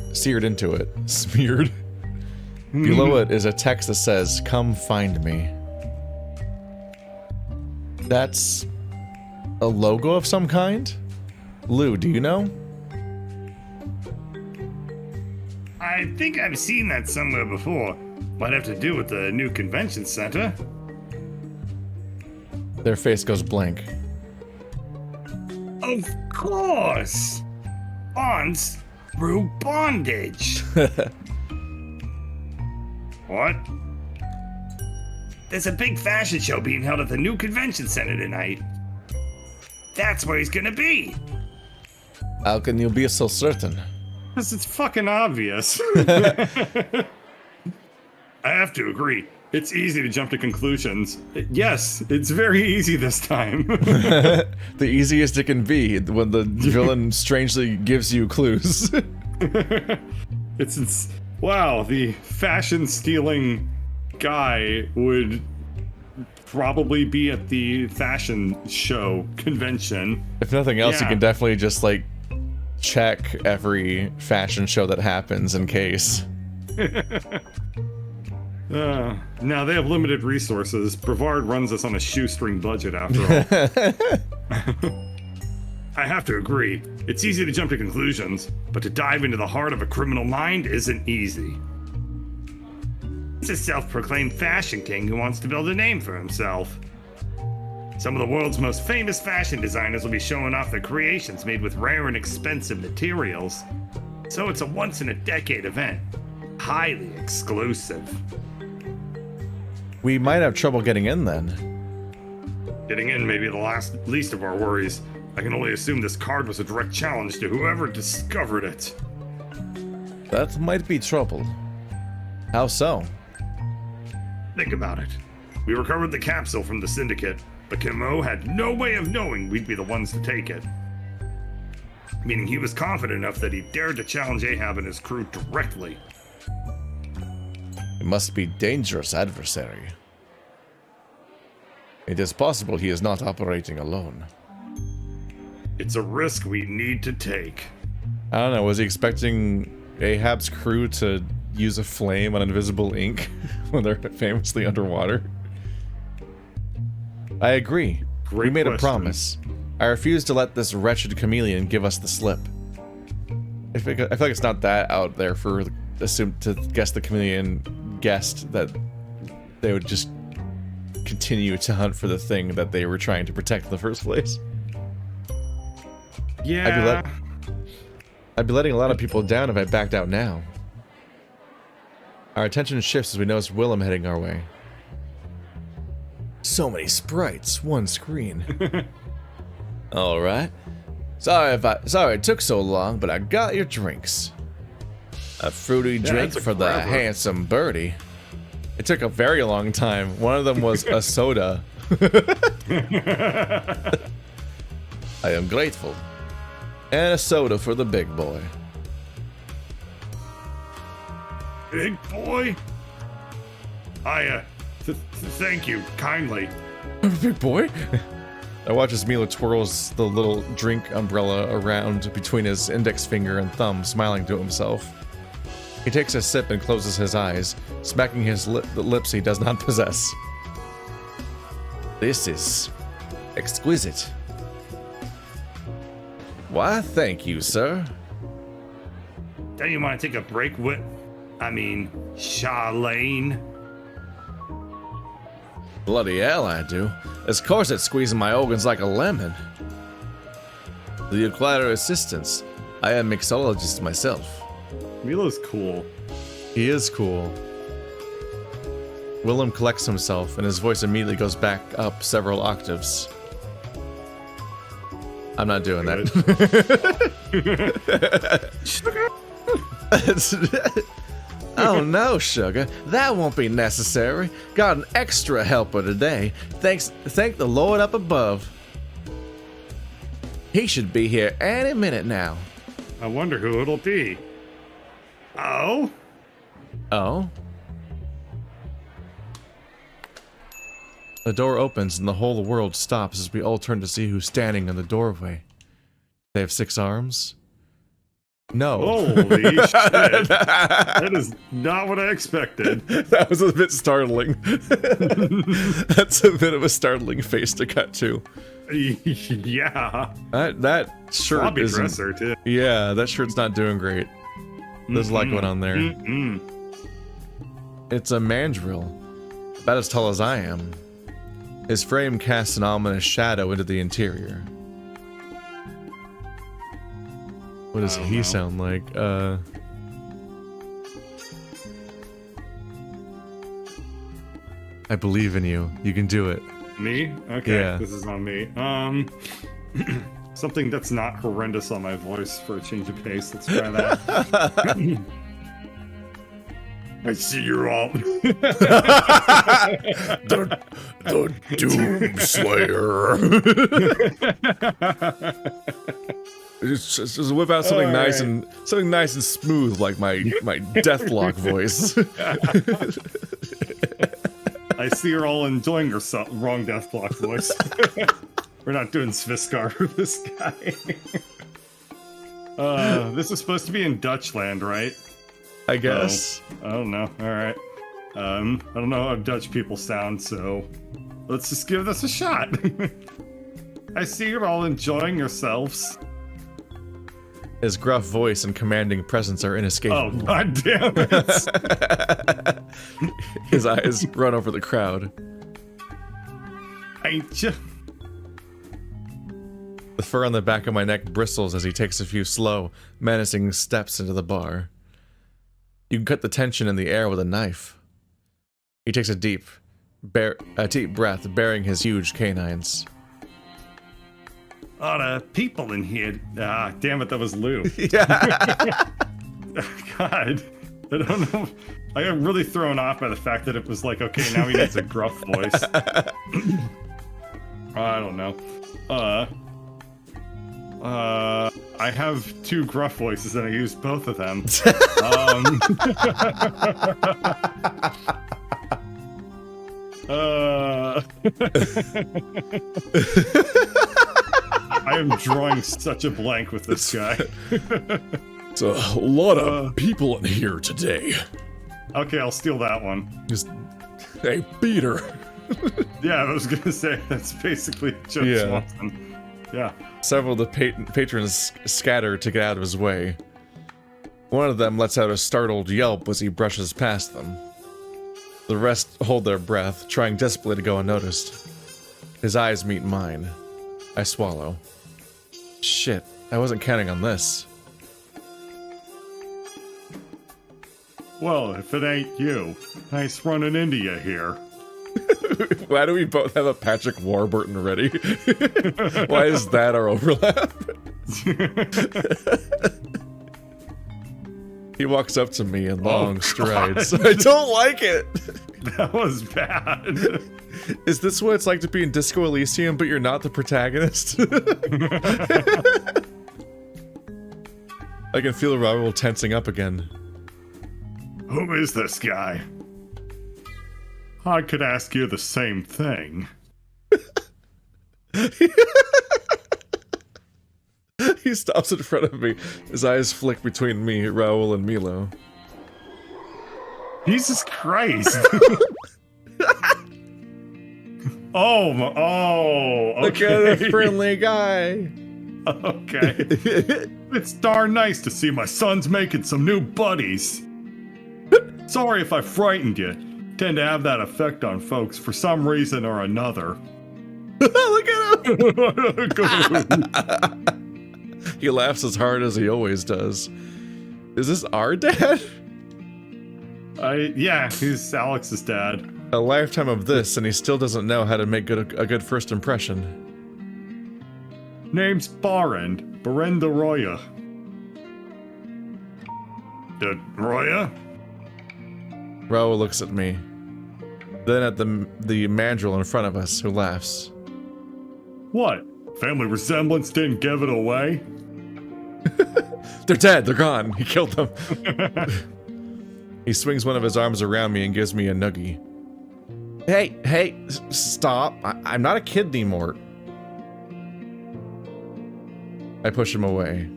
Smeared? Below it is a text that says, "Come find me." That's a logo of some kind? Lou, do you know? I think I've seen that somewhere before. Might have to do with the new convention center. Their face goes blank. Of course! Bonds through bondage! What? There's a big fashion show being held at the new convention center tonight. That's where he's gonna be! How can you be so certain? Because it's fucking obvious. I have to agree. It's easy to jump to conclusions. Yes, it's very easy this time. The easiest it can be when the villain strangely gives you clues. It's wow, the fashion stealing guy would probably be at the fashion show convention. If nothing else, you Yeah. can definitely just like check every fashion show that happens in case. Now they have limited resources. Brevard runs us on a shoestring budget after all. I have to agree. It's easy to jump to conclusions, but to dive into the heart of a criminal mind isn't easy. It's a self-proclaimed fashion king who wants to build a name for himself. Some of the world's most famous fashion designers will be showing off their creations made with rare and expensive materials. So it's a once-in-a-decade event. Highly exclusive. We might have trouble getting in then. Getting in may be the least of our worries. I can only assume this card was a direct challenge to whoever discovered it. That might be trouble. How so? Think about it. We recovered the capsule from the Syndicate, but Kimo had no way of knowing we'd be the ones to take it. Meaning he was confident enough that he dared to challenge Ahab and his crew directly. It must be dangerous adversary. It is possible he is not operating alone. It's a risk we need to take. I don't know, was he expecting Ahab's crew to use a flame on invisible ink when they're famously underwater? I agree. We Great made a question. promise. I refuse to let this wretched chameleon give us the slip. I feel like it's not that out there for to guess the chameleon guessed that they would just continue to hunt for the thing that they were trying to protect in the first place. Yeah. I'd be letting a lot of people down if I backed out now. Our attention shifts as we notice Willem heading our way. So many sprites, one screen. All right. Sorry it took so long, but I got your drinks. A fruity drink that took for the forever. handsome birdie. It took a very long time. One of them was a soda. I am grateful. And a soda for the big boy. Big boy? Thank you, kindly. Big boy? I watch as Milo twirls the little drink umbrella around between his index finger and thumb, smiling to himself. He takes a sip and closes his eyes, smacking the lips he does not possess. This is exquisite. Why, thank you, sir. Don't you want to take a break with, Charlene? Bloody hell, I do. Of course it's squeezing my organs like a lemon. Do you require assistance? I am mixologist myself. Milo's cool. He is cool. Willem collects himself, and his voice immediately goes back up several octaves. I'm not doing that. Oh no, sugar. That won't be necessary. Got an extra helper today. Thank the Lord up above. He should be here any minute now. I wonder who it'll be. Oh? Oh? The door opens and the whole world stops as we all turn to see who's standing in the doorway. They have 6 arms? No. Holy shit. That is not what I expected. That was a bit startling. That's a bit of a startling face to cut to. Yeah. That shirt Sloppy isn't... dresser, too. Yeah, that shirt's not doing great. There's a lot going on there. It's a mandrill. About as tall as I am. His frame casts an ominous shadow into the interior. What does he sound like? I believe in you. You can do it. Me? Okay, Yeah. this is on me. Something that's not horrendous on my voice for a change of pace. Let's try that. I see you're all. The Doom Slayer. Just whip out something nice and smooth like my Deathlock voice. I see you're all enjoying yourself. Wrong death block voice. We're not doing Sviskar with this guy. This is supposed to be in Dutchland, right? I guess. I don't know. All right. I don't know how Dutch people sound, so let's just give this a shot. I see you're all enjoying yourselves. His gruff voice and commanding presence are inescapable. Oh, god damn it. His eyes run over the crowd. Ain't you? The fur on the back of my neck bristles as he takes a few slow, menacing steps into the bar. You can cut the tension in the air with a knife. He takes a deep breath, baring his huge canines. Lot of people in here. Ah, damn it, that was Lou. Yeah. God, I don't know. I got really thrown off by the fact that it was like, okay, now he needs a gruff voice. I don't know. I have 2 gruff voices and I used both of them. I am drawing such a blank with this guy. It's a lot of people in here today. Okay, I'll steal that one. Just, hey, Peter. Yeah, I was gonna say, that's basically Joe Swanson. Yeah. Several of the patrons scatter to get out of his way. One of them lets out a startled yelp as he brushes past them. The rest hold their breath, trying desperately to go unnoticed. His eyes meet mine. I swallow. Shit, I wasn't counting on this. Well, if it ain't you, nice running into you here. Why do we both have a Patrick Warburton ready? Why is that our overlap? He walks up to me in long strides. I don't like it! That was bad. Is this what it's like to be in Disco Elysium, but you're not the protagonist? I can feel Raoul tensing up again. Who is this guy? I could ask you the same thing. He stops in front of me. His eyes flick between me, Raoul, and Milo. Jesus Christ! Okay. Look at a friendly guy. Okay. It's darn nice to see my son's making some new buddies. Sorry if I frightened you. Tend to have that effect on folks for some reason or another. Look at him! He laughs as hard as he always does. Is this our dad? Yeah, he's Alex's dad. A lifetime of this, and he still doesn't know how to make a good first impression. Name's Barenda Roya. Roya? Raoul looks at me, then at the mandrill in front of us, who laughs. What? Family resemblance didn't give it away? They're dead, they're gone, he killed them. He swings one of his arms around me and gives me a noogie. Hey, stop. I'm not a kid anymore. I push him away.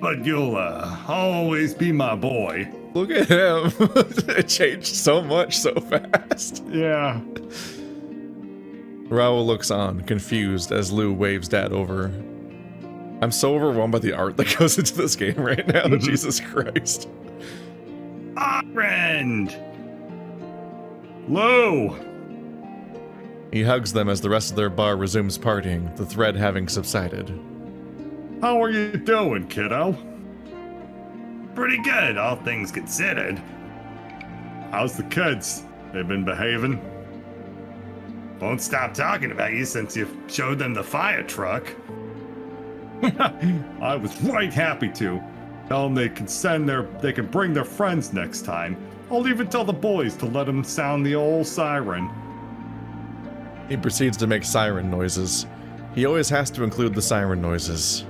But you'll, always be my boy. Look at him. It changed so much so fast. Yeah. Raoul looks on, confused, as Lou waves Dad over. I'm so overwhelmed by the art that goes into this game right now. Jesus Christ. Friend! Lou! He hugs them as the rest of their bar resumes partying, the thread having subsided. How are you doing, kiddo? Pretty good, all things considered. How's the kids? They've been behaving? Won't stop talking about you since you showed them the fire truck. I was right happy to. Tell them they can bring their friends next time. I'll even tell the boys to let them sound the old siren. He proceeds to make siren noises. He always has to include the siren noises.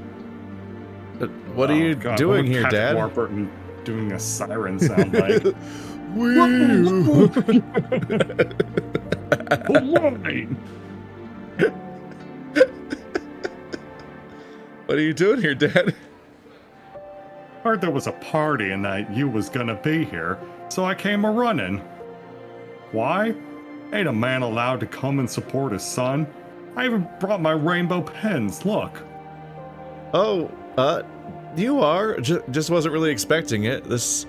What are you doing here, Dad? Warburton doing a siren sound like. Why? What are you doing here, Dad? Heard there was a party and that you was gonna be here, so I came a-running. Why? Ain't a man allowed to come and support his son? I even brought my rainbow pens, look. Oh, you are? Just wasn't really expecting it. This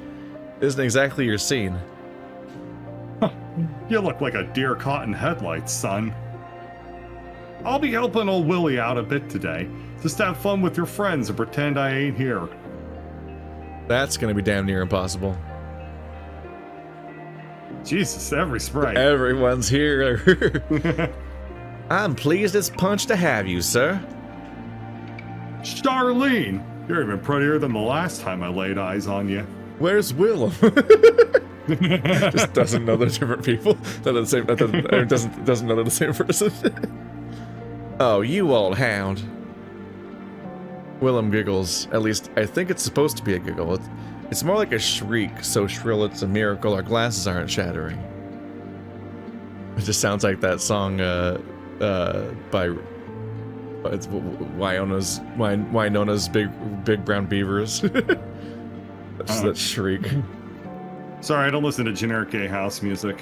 isn't exactly your scene. Huh. You look like a deer caught in headlights, son. I'll be helping old Willie out a bit today. Just have fun with your friends and pretend I ain't here. That's gonna be damn near impossible. Jesus, every spray. Everyone's here. I'm pleased as punch to have you, sir. Charlene, you're even prettier than the last time I laid eyes on you. Where's Willem? Just doesn't know they're different people. They're the same. Doesn't know they're the same person. Oh, you old hound. Willem giggles. At least I think it's supposed to be a giggle. It's more like a shriek, so shrill it's a miracle our glasses aren't shattering. It just sounds like that song by it's Winona's Big Brown Beavers. That's that shriek. Sorry, I don't listen to generic gay house music.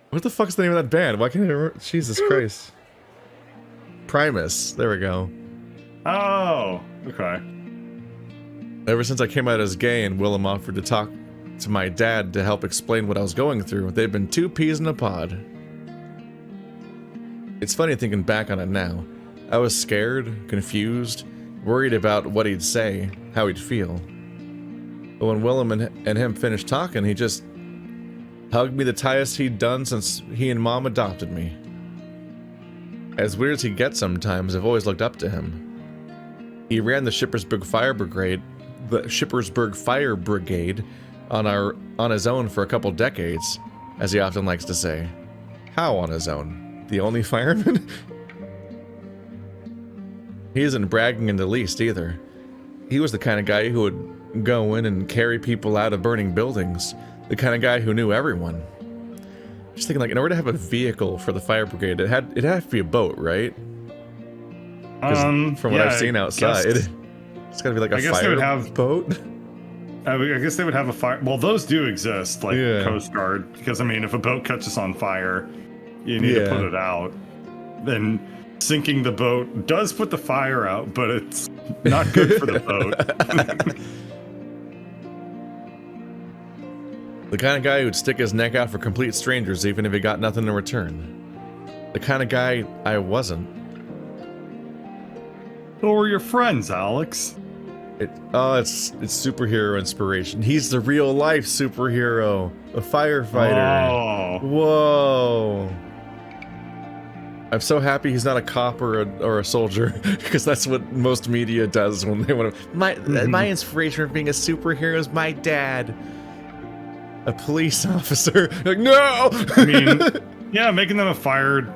What the fuck's the name of that band? Why can't I remember? Jesus Christ. Primus. There we go. Oh, okay. Ever since I came out as gay and Willem offered to talk to my dad to help explain what I was going through, they've been two peas in a pod. It's funny thinking back on it now. I was scared, confused, worried about what he'd say, how he'd feel. But when Willem and him finished talking, he just hugged me the tightest he'd done since he and Mom adopted me. As weird as he gets sometimes, I've always looked up to him. He ran the Schippersburg Fire Brigade on his own for a couple decades, as he often likes to say. How on his own? The only fireman? He isn't bragging in the least either. He was the kind of guy who would go in and carry people out of burning buildings. The kind of guy who knew everyone. Just thinking, like, in order to have a vehicle for the fire brigade, it'd have to be a boat, right? From what I've seen outside, it's gotta be like a fire boat. I guess they would have a fire. Well, those do exist, like Coast Guard. Because I mean, if a boat catches on fire, you need to put it out. Then sinking the boat does put the fire out, but it's not good for the boat. The kind of guy who'd stick his neck out for complete strangers even if he got nothing in return. The kind of guy I wasn't. Who were your friends, Alex? It's superhero inspiration. He's the real life superhero. A firefighter. Oh. Whoa. I'm so happy he's not a cop or a soldier, because that's what most media does when they want to. My inspiration for being a superhero is my dad. A police officer. Like, no! I mean, yeah, making them a fireman.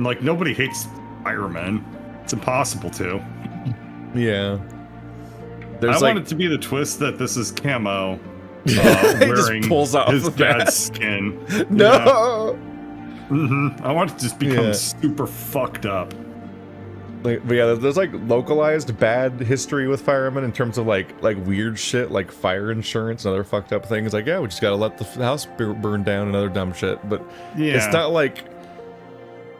Like, nobody hates firemen. It's impossible to. Yeah. I want it to be the twist that this is Camo he wearing just pulls off his the dad's mask. skin. No! Yeah. I want it to just become super fucked up. Like, but yeah, there's like localized bad history with firemen in terms of like weird shit like fire insurance and other fucked up things. Like, yeah, we just gotta let the house burn down and other dumb shit. But it's not like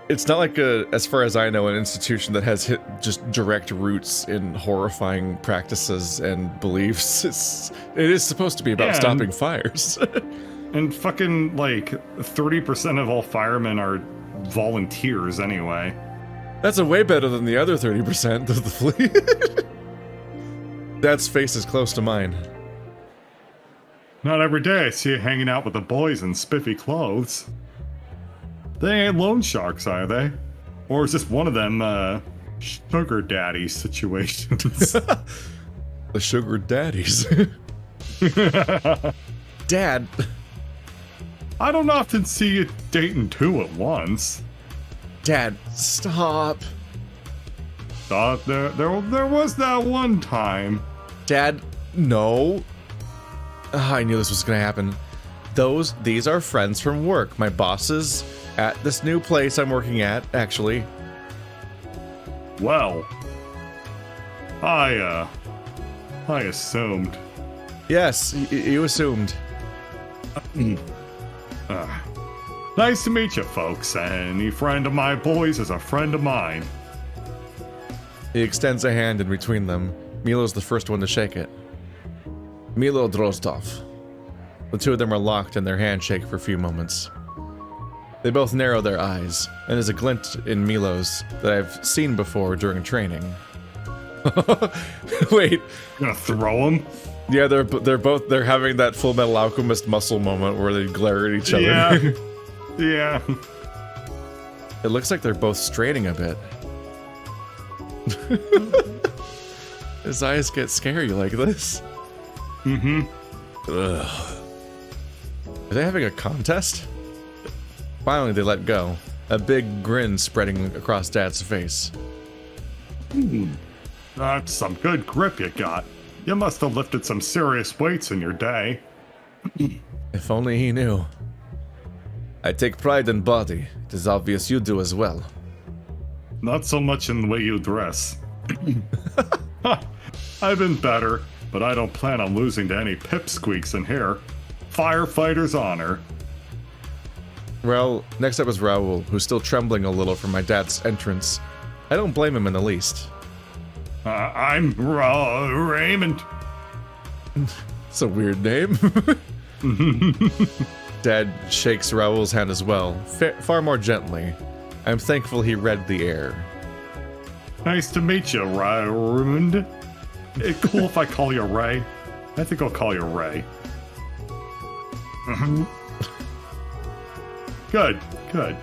as far as I know, an institution that has just direct roots in horrifying practices and beliefs. It is supposed to be about stopping fires. And fucking like 30% of all firemen are volunteers anyway. That's way better than the other 30% of the fleet. Dad's face is close to mine. Not every day I see you hanging out with the boys in spiffy clothes. They ain't loan sharks, are they? Or is this one of them, sugar daddy situations? The sugar daddies. Dad. I don't often see you dating two at once. Dad, stop. Thought there was that one time. Dad, no. I knew this was gonna happen. These are friends from work. My bosses at this new place I'm working at, actually. Well, I assumed. Yes, you assumed. Nice to meet you, folks. Any friend of my boys is a friend of mine. He extends a hand in between them. Milo's the first one to shake it. Milo Drozdov. The two of them are locked in their handshake for a few moments. They both narrow their eyes, and there's a glint in Milo's that I've seen before during training. Wait. You gonna throw him? Yeah, they're having that Full Metal Alchemist muscle moment where they glare at each other. Yeah. Yeah. It looks like they're both straining a bit. His eyes get scary like this. Mm-hmm. Ugh. Are they having a contest? Finally, they let go. A big grin spreading across Dad's face. That's some good grip you got. You must have lifted some serious weights in your day. If only he knew. I take pride in body. It is obvious you do as well. Not so much in the way you dress. I've been better, but I don't plan on losing to any pipsqueaks in here. Firefighter's honor. Well, next up is Raoul, who's still trembling a little from my dad's entrance. I don't blame him in the least. I'm Raymond. It's a weird name. Dad shakes Raoul's hand as well, far more gently. I'm thankful he read the air. Nice to meet you, Raymond. Cool if I call you Ray? I think I'll call you Ray. Good, good.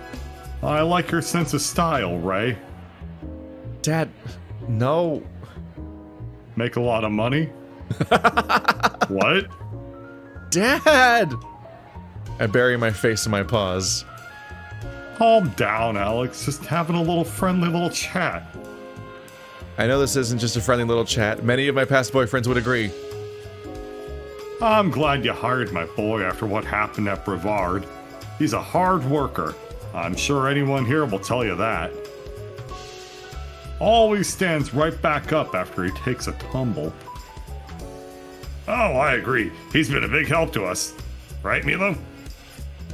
I like your sense of style, Ray. Dad, no. Make a lot of money? What? Dad! I bury my face in my paws. Calm down, Alex. Just having a little friendly little chat. I know this isn't just a friendly little chat. Many of my past boyfriends would agree. I'm glad you hired my boy after what happened at Brevard. He's a hard worker. I'm sure anyone here will tell you that. Always stands right back up after he takes a tumble. Oh, I agree. He's been a big help to us. Right, Milo?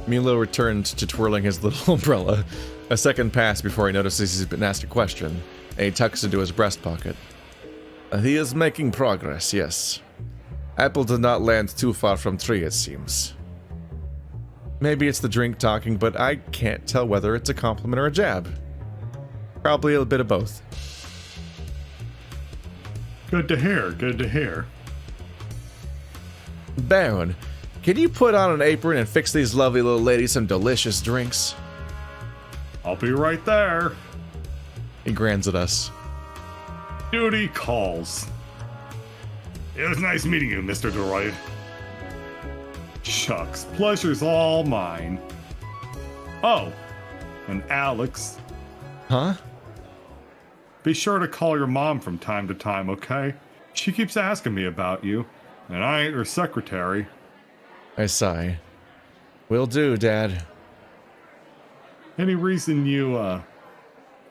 Milo returned to twirling his little umbrella. A second passed before he notices he's been asked a question, and he tucks into his breast pocket. He is making progress, yes. Apple did not land too far from tree, it seems. Maybe it's the drink talking, but I can't tell whether it's a compliment or a jab. Probably a bit of both. Good to hear, good to hear. Baron, can you put on an apron and fix these lovely little ladies some delicious drinks? I'll be right there. He grins at us. Duty calls. It was nice meeting you, Mr. Droid. Shucks, pleasure's all mine. Oh, and Alex. Huh? Be sure to call your mom from time to time, okay? She keeps asking me about you, and I ain't her secretary. I sigh. Will do, Dad. Any reason you,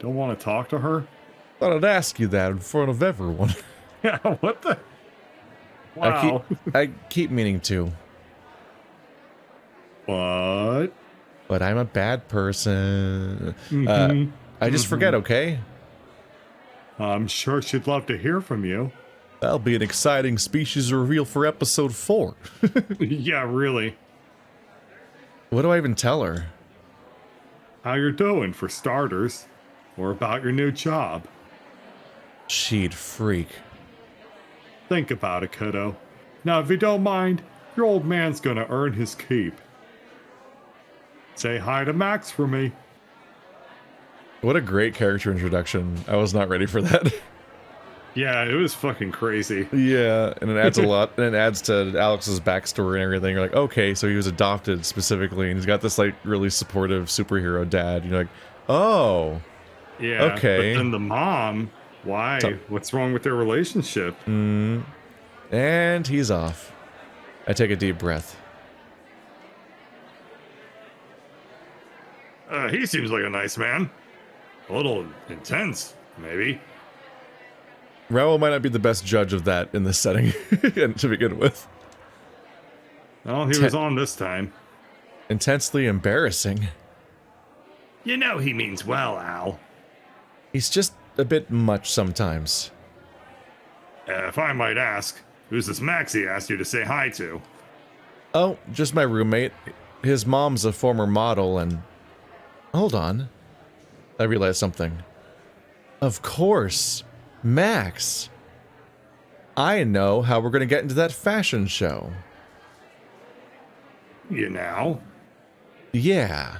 don't want to talk to her? Thought I'd ask you that in front of everyone. Yeah, what the? Wow. I keep meaning to. What? But I'm a bad person. Mm-hmm. I just forget, okay? I'm sure she'd love to hear from you. That'll be an exciting species reveal for episode 4. Yeah, really. What do I even tell her? How you're doing, for starters. Or about your new job. She'd freak. Think about it, kiddo. Now, if you don't mind, your old man's gonna earn his keep. Say hi to Max for me. What a great character introduction. I was not ready for that. Yeah, it was fucking crazy. Yeah, and it adds a lot, and it adds to Alex's backstory and everything. You're like, okay, so he was adopted specifically, and he's got this, like, really supportive superhero dad. You're like, oh. Yeah, okay. But then the mom, why? What's wrong with their relationship? And he's off. I take a deep breath. He seems like a nice man. A little intense, maybe. Raoul might not be the best judge of that in this setting to begin with. Well, he was on this time. Intensely embarrassing. You know he means well, Al. He's just a bit much sometimes. If I might ask, who's this Max he asked you to say hi to? Oh, just my roommate. His mom's a former model and... Hold on. I realized something. Of course. Max. I know how we're going to get into that fashion show. You know? Yeah.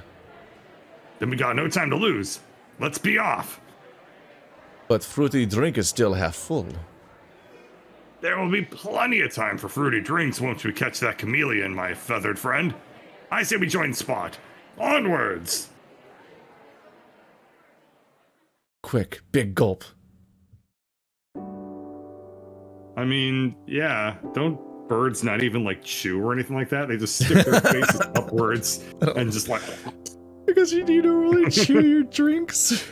Then we got no time to lose. Let's be off. But fruity drink is still half full. There will be plenty of time for fruity drinks once we catch that chameleon, my feathered friend. I say we join Spot. Onwards! Quick, big gulp. I mean, yeah, don't birds not even like chew or anything like that? They just stick their faces upwards and just like... Because you need to really chew your drinks.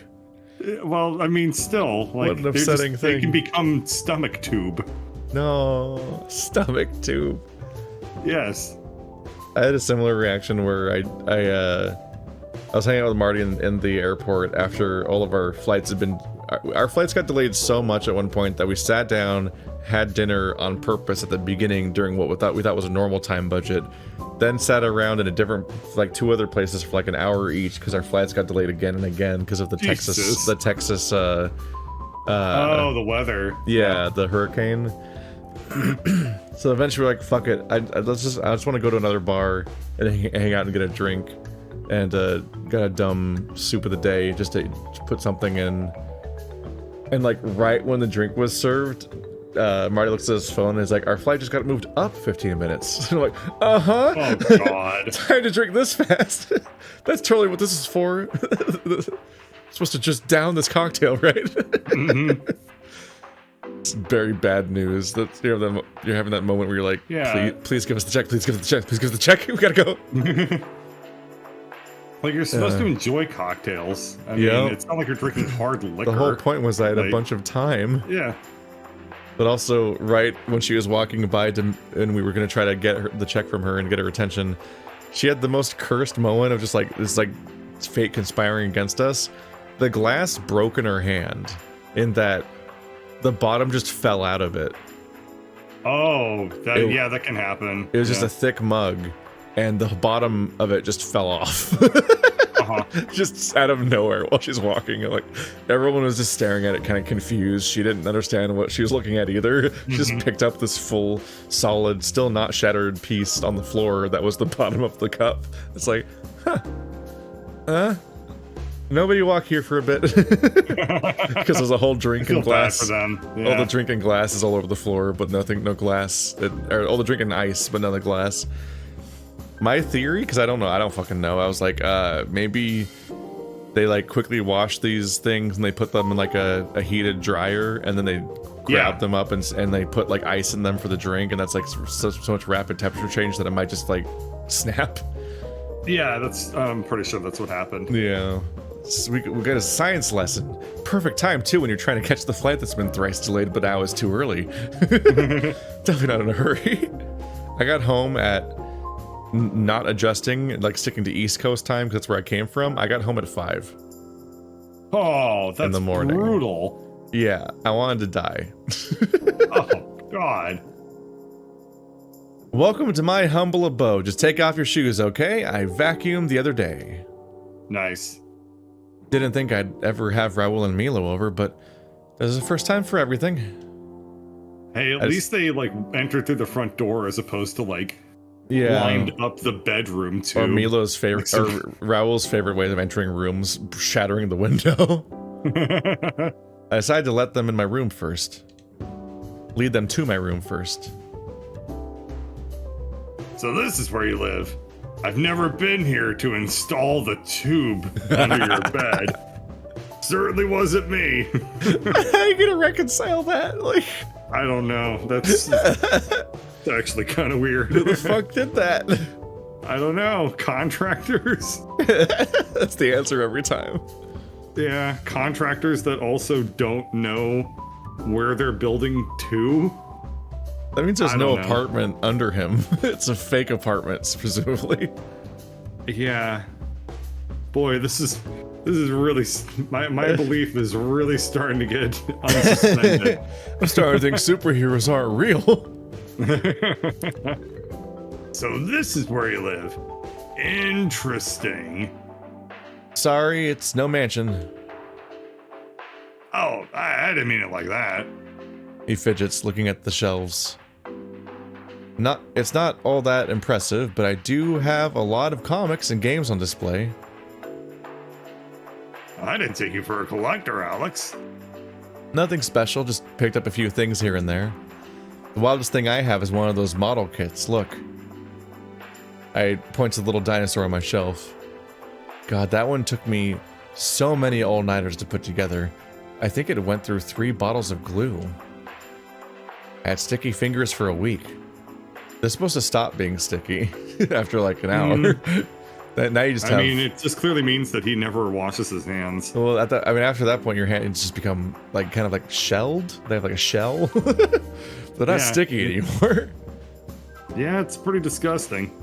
Well, I mean, still, like, What an upsetting thing. They can become stomach tube. No, stomach tube. Yes. I had a similar reaction where I was hanging out with Marty in the airport after all of our flights had been... Our flights got delayed so much at one point that we sat down, had dinner on purpose at the beginning during what we thought was a normal time budget, then sat around in a different, like 2 other places for like an hour each because our flights got delayed again and again because of the Jesus. Texas, oh, the weather. Yeah, the hurricane. So eventually we're like, fuck it. I just want to go to another bar and hang out and get a drink. And got a dumb soup of the day just to put something in. And like right when the drink was served, Marty looks at his phone and is like, our flight just got moved up 15 minutes. And I'm like, uh-huh. Oh, God. Time to drink this fast. That's totally what this is for. Supposed to just down this cocktail, right? Mm-hmm. It's very bad news. That you're having that moment where you're like, yeah. please give us the check, please give us the check, please give us the check. We gotta go. Like, you're supposed to enjoy cocktails. I mean, it's not like you're drinking hard liquor. The whole point was I had a bunch of time. Yeah. But also, right when she was walking by and we were going to try to get the check from her and get her attention, she had the most cursed moment of just like, this like fate conspiring against us. The glass broke in her hand in that the bottom just fell out of it. Oh, that can happen. It was just a thick mug. And the bottom of it just fell off. Just out of nowhere while she's walking. And like, everyone was just staring at it kind of confused. She didn't understand what she was looking at either. She just picked up this full, solid, still not shattered piece on the floor that was the bottom of the cup. It's like, nobody walk here for a bit. Because there's a whole drink and glass. Bad for them. Yeah. All the drink and glass is all over the floor, but no glass. Or all the drink and ice, but none of the glass. My theory, because I don't fucking know. I was like, maybe they like quickly wash these things and they put them in like a heated dryer and then they grab them up and they put like ice in them for the drink, and that's like so much rapid temperature change that it might just like snap. Yeah, I'm pretty sure that's what happened. Yeah. So we got a science lesson. Perfect time too when you're trying to catch the flight that's been thrice delayed, but now is too early. Definitely not in a hurry. I got home at not adjusting, like sticking to East Coast time because that's where I came from. I got home at 5. Oh, that's in the morning. Brutal. Yeah, I wanted to die. Oh, God. Welcome to my humble abode. Just take off your shoes, okay? I vacuumed the other day. Nice. Didn't think I'd ever have Raoul and Milo over, but this is the first time for everything. Hey, at least they like entered through the front door as opposed to like lined up the bedroom too. Or Milo's favorite, or Raoul's favorite way of entering rooms, shattering the window. I decided to let them in my room first. Lead them to my room first. So this is where you live. I've never been here to install the tube under your bed. Certainly wasn't me. How are you gonna reconcile that? Like, I don't know. That's actually kind of weird. Who the fuck did that? I don't know. Contractors? That's the answer every time. Yeah, contractors that also don't know where they're building to. That means there's I no don't know. apartment under him. It's a fake apartment, presumably. Yeah. Boy, this is really my belief is really starting to get unsuspended. I'm starting to think superheroes aren't real. So this is where you live. Interesting. Sorry, it's no mansion. Oh, I didn't mean it like that. He fidgets, looking at the shelves. It's not all that impressive, but I do have a lot of comics and games on display. I didn't take you for a collector, Alex. Nothing special, just picked up a few things here and there. The wildest thing I have is one of those model kits, look. I point to the little dinosaur on my shelf. God, that one took me so many all-nighters to put together. I think it went through 3 bottles of glue. I had sticky fingers for a week. They're supposed to stop being sticky after like an hour. Now you just have... I mean, it just clearly means that he never washes his hands. Well, after that point, your hands just become like kind of like shelled. They have like a shell. They're not sticky anymore. Yeah, it's pretty disgusting.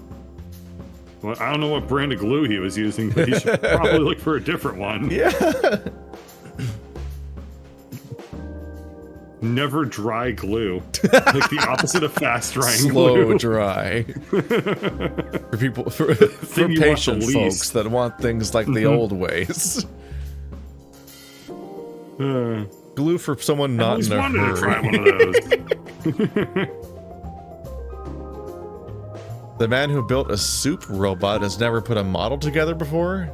Well, I don't know what brand of glue he was using, but he should probably look for a different one. Yeah. Never dry glue. Like the opposite of fast drying Slow glue. dry. For people, for Thing you want patient the folks least. that want things like the old ways. Glue for someone I not always in a wanted to try hurry. one of those. The man who built a soup robot has never put a model together before?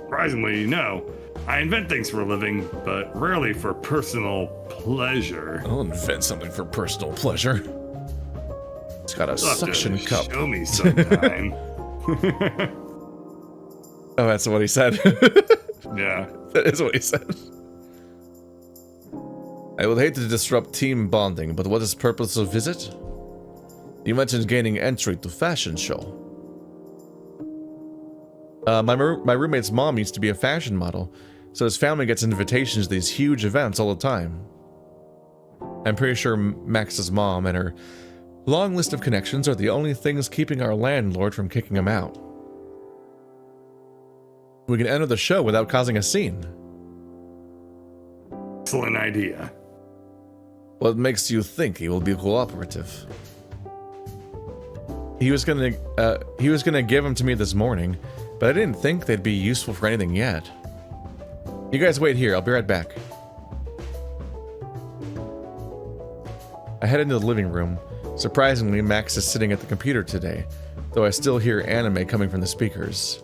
Surprisingly, no. I invent things for a living, but rarely for personal pleasure. I'll invent something for personal pleasure. It's got a You'll have to suction cup. Show me sometime. Oh, that's what he said. Yeah. That is what he said. I would hate to disrupt team bonding, but what is the purpose of visit? You mentioned gaining entry to fashion show. My roommate's mom used to be a fashion model, so his family gets invitations to these huge events all the time. I'm pretty sure Max's mom and her long list of connections are the only things keeping our landlord from kicking him out. We can enter the show without causing a scene. Excellent idea. What makes you think he will be cooperative? He was gonna give them to me this morning, but I didn't think they'd be useful for anything yet. You guys wait here, I'll be right back. I head into the living room. Surprisingly, Max is sitting at the computer today, though I still hear anime coming from the speakers.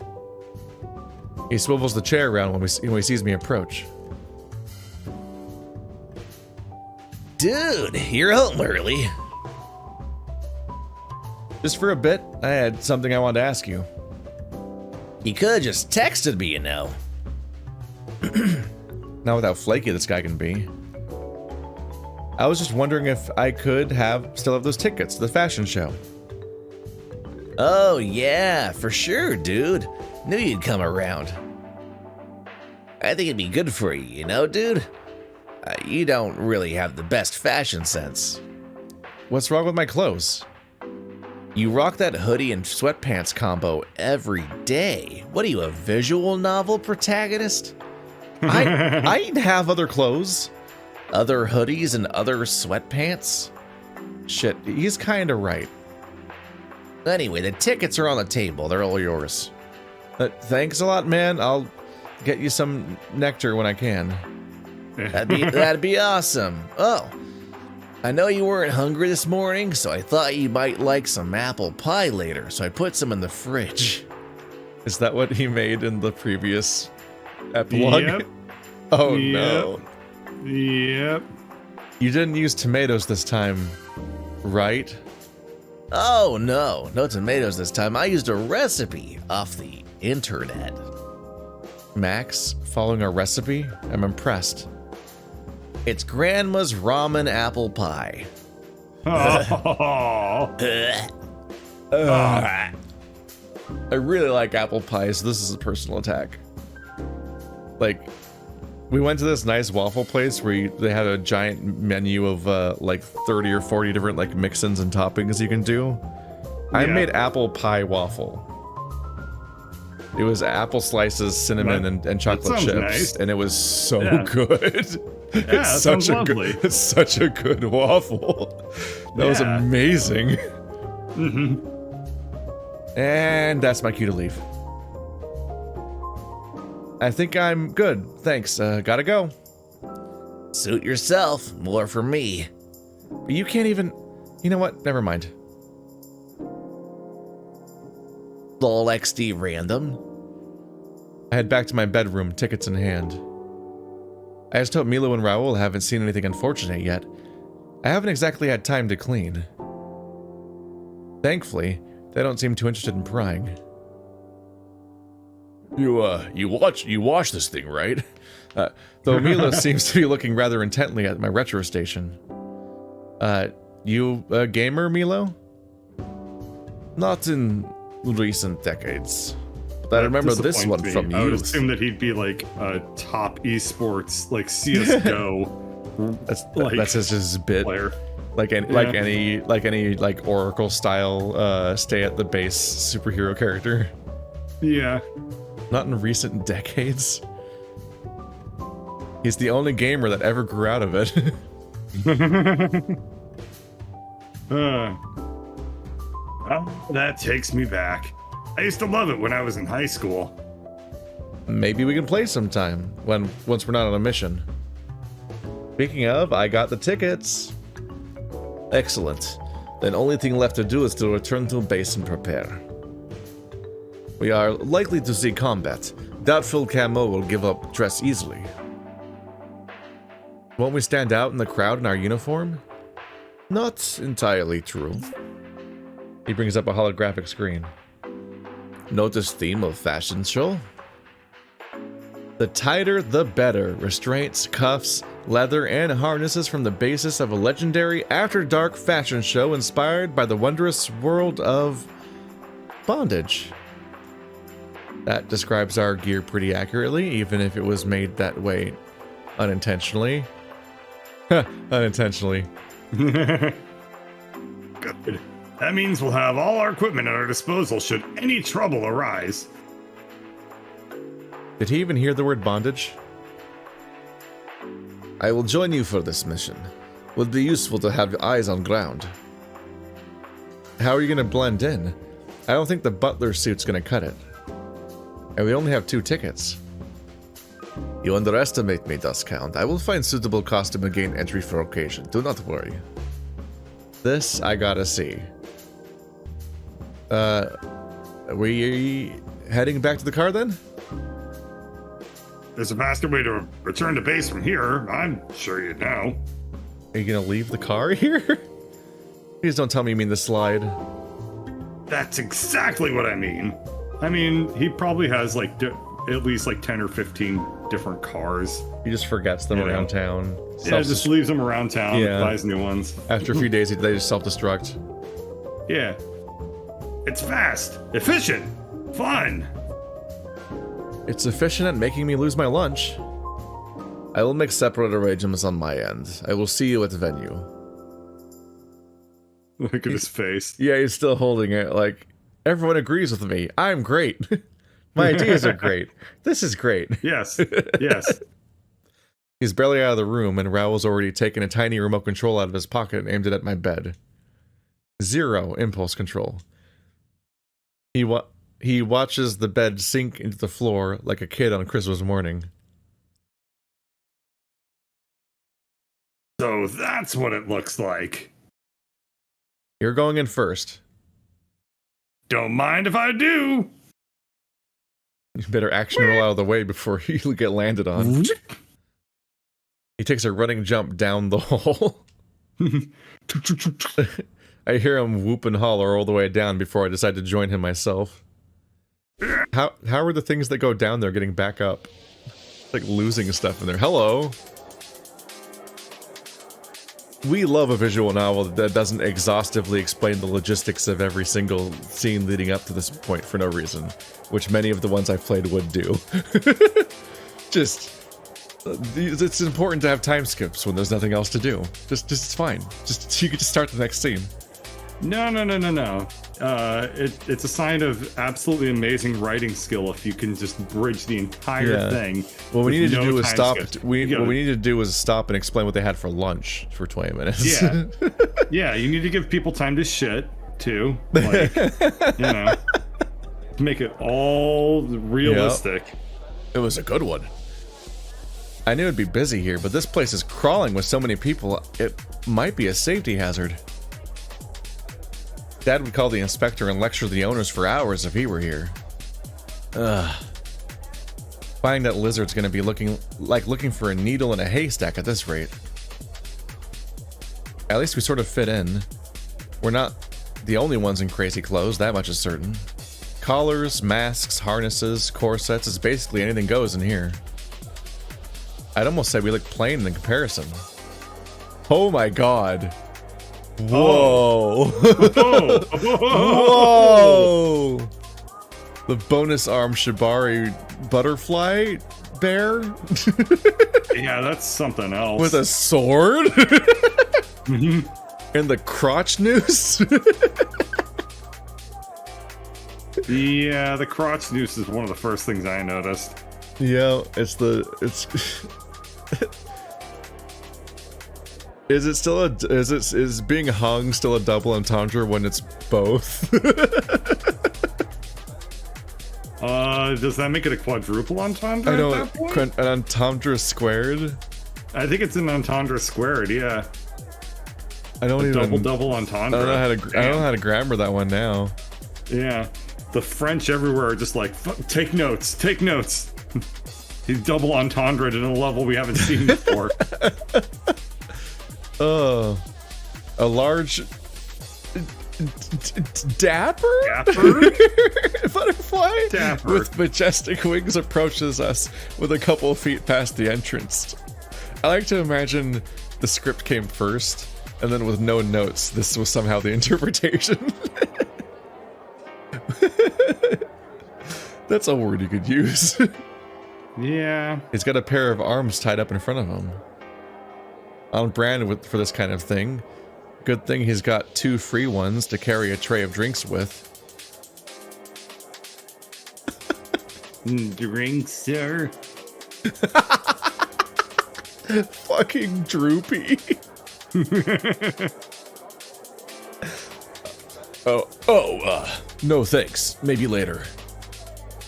He swivels the chair around when he sees me approach. Dude, you're home early. Just for a bit, I had something I wanted to ask you. You could have just texted me, you know. Not with how flaky this guy can be. I was just wondering if I could still have those tickets to the fashion show. Oh yeah, for sure, dude. Knew you'd come around. I think it'd be good for you, you know, dude? You don't really have the best fashion sense. What's wrong with my clothes? You rock that hoodie and sweatpants combo every day. What are you, a visual novel protagonist? I have other clothes. Other hoodies and other sweatpants. Shit, he's kinda right. Anyway, the tickets are on the table. They're all yours. Thanks a lot, man. I'll get you some nectar when I can. That'd be awesome. Oh, I know you weren't hungry this morning, so I thought you might like some apple pie later, so I put some in the fridge. Is that what he made in the previous epilogue? Yep. Oh Yep. no. Yep. You didn't use tomatoes this time, right? Oh no, no tomatoes this time. I used a recipe off the internet. Max, following a recipe? I'm impressed. It's Grandma's ramen apple pie. Oh. I really like apple pie, so this is a personal attack. Like, we went to this nice waffle place where they had a giant menu of like 30 or 40 different like mix-ins and toppings you can do. I made apple pie waffle. It was apple slices, cinnamon, and chocolate chips, nice. and it was so good. Yeah, It's such a good waffle. That was amazing. And that's my cue to leave. I think I'm good. Thanks. Gotta go. Suit yourself. More for me. But you can't even... You know what? Never mind. Lol XD random. I head back to my bedroom, tickets in hand. I just hope Milo and Raoul haven't seen anything unfortunate yet. I haven't exactly had time to clean. Thankfully, they don't seem too interested in prying. You watch this thing, right? Though Milo seems to be looking rather intently at my retro station. You a gamer, Milo? Not in recent decades. But I remember this one from you. I would assume that he'd be like a top esports, like CS:GO. That's his bit. Player. Like any Oracle style stay at the base superhero character. Yeah. Not in recent decades. He's the only gamer that ever grew out of it. Well, that takes me back. I used to love it when I was in high school. Maybe we can play sometime once we're not on a mission. Speaking of, I got the tickets. Excellent. Then only thing left to do is to return to base and prepare. We are likely to see combat. Doubtful Camo will give up dress easily. Won't we stand out in the crowd in our uniform? Not entirely true. He brings up a holographic screen. Notice theme of fashion show? The tighter, the better. Restraints, cuffs, leather, and harnesses from the basis of a legendary after-dark fashion show inspired by the wondrous world of bondage. That describes our gear pretty accurately, even if it was made that way unintentionally. Unintentionally. Good. That means we'll have all our equipment at our disposal should any trouble arise. Did he even hear the word bondage? I will join you for this mission. Would be useful to have your eyes on ground. How are you going to blend in? I don't think the butler suit's going to cut it. And we only have 2 tickets. You underestimate me, Duskhound. I will find suitable costume and gain entry for occasion. Do not worry. This I gotta see. Are we heading back to the car then? There's a faster way to return to base from here. I'm sure you know. Are you gonna leave the car here? Please don't tell me you mean the slide. That's exactly what I mean. I mean, he probably has like at least like 10 or 15 different cars. He just forgets them around town. Yeah, just leaves them around town, buys new ones. After a few days, they just self-destruct. Yeah. It's fast, efficient, fun. It's efficient at making me lose my lunch. I will make separate arrangements on my end. I will see you at the venue. Look at his face. Yeah, he's still holding it like, everyone agrees with me. I'm great. My ideas are great. This is great. Yes, yes. He's barely out of the room, and Raoul's already taken a tiny remote control out of his pocket and aimed it at my bed. 0 impulse control. He watches the bed sink into the floor like a kid on Christmas morning. So that's what it looks like. You're going in first. Don't mind if I do. You better action roll out of the way before you get landed on. He takes a running jump down the hole. I hear him whoop and holler all the way down before I decide to join him myself. How are the things that go down there getting back up? Like losing stuff in there. Hello. we love a visual novel that doesn't exhaustively explain the logistics of every single scene leading up to this point for no reason, which many of the ones I've played would do. Just, it's important to have time skips when there's nothing else to do. Just it's fine. Just you can just start the next scene. No. It's a sign of absolutely amazing writing skill if you can just bridge the entire thing. What we needed to do was stop. Skips. What we needed to do was stop and explain what they had for lunch for 20 minutes. Yeah, yeah. You need to give people time to shit too. Like, you know, make it all realistic. Yep. It was a good one. I knew it'd be busy here, but this place is crawling with so many people. It might be a safety hazard. Dad would call the inspector and lecture the owners for hours if he were here. Ugh. Finding that lizard's gonna be looking for a needle in a haystack at this rate. At least we sort of fit in. We're not the only ones in crazy clothes, that much is certain. Collars, masks, harnesses, corsets, it's basically anything goes in here. I'd almost say we look plain in comparison. Oh my god. Whoa. Whoa. The bonus arm Shibari butterfly bear? Yeah, that's something else. With a sword? And the crotch noose? Yeah, the crotch noose is one of the first things I noticed. Yeah, it's Is being hung still a double entendre when it's both? Does that make it a quadruple entendre? I know, at that point? an entendre squared. I think it's an entendre squared. Yeah. I don't even double entendre. I don't know how to grammar that one now. Yeah, the French everywhere are just like, take notes, take notes. He's double entendre at a level we haven't seen before. A large dapper butterfly Dapper. with majestic wings approaches us with a couple feet past the entrance. I like to imagine the script came first, and then with no notes, this was somehow the interpretation. That's a word you could use. Yeah. He's got a pair of arms tied up in front of him. On brand for this kind of thing. Good thing he's got 2 free ones to carry a tray of drinks with. Drinks, sir. Fucking droopy. No thanks. Maybe later.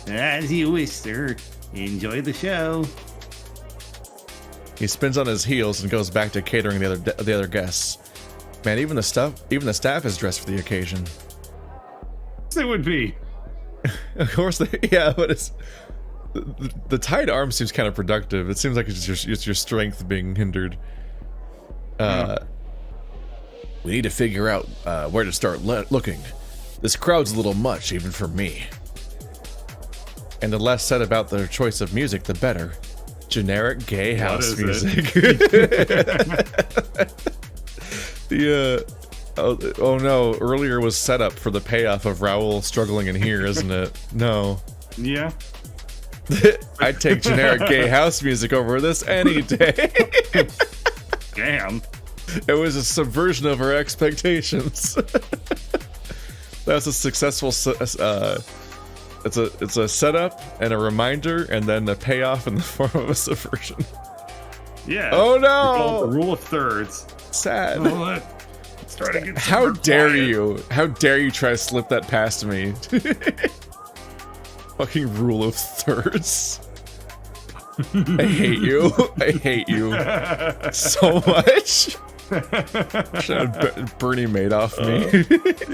As you wish, sir. Enjoy the show. He spins on his heels and goes back to catering the other guests. Man, even the staff is dressed for the occasion. It would be. Of course, yeah, but it's the tied arm seems kind of productive. It seems like it's your strength being hindered. We need to figure out where to start looking. This crowd's a little much, even for me. And the less said about their choice of music, the better. Generic gay house music. Oh no, earlier was set up for the payoff of Raoul struggling in here, isn't it? No. Yeah. I'd take generic gay house music over this any day. Damn. It was a subversion of our expectations. That's a successful it's a setup and a reminder and then a payoff in the form of a subversion. Yeah. Oh We call it no! the rule of thirds. Sad. Let's try to get How dare quiet. you? How dare you try to slip that past me? Fucking rule of thirds. I hate you. I hate you so much. Should have Bernie Madoff me.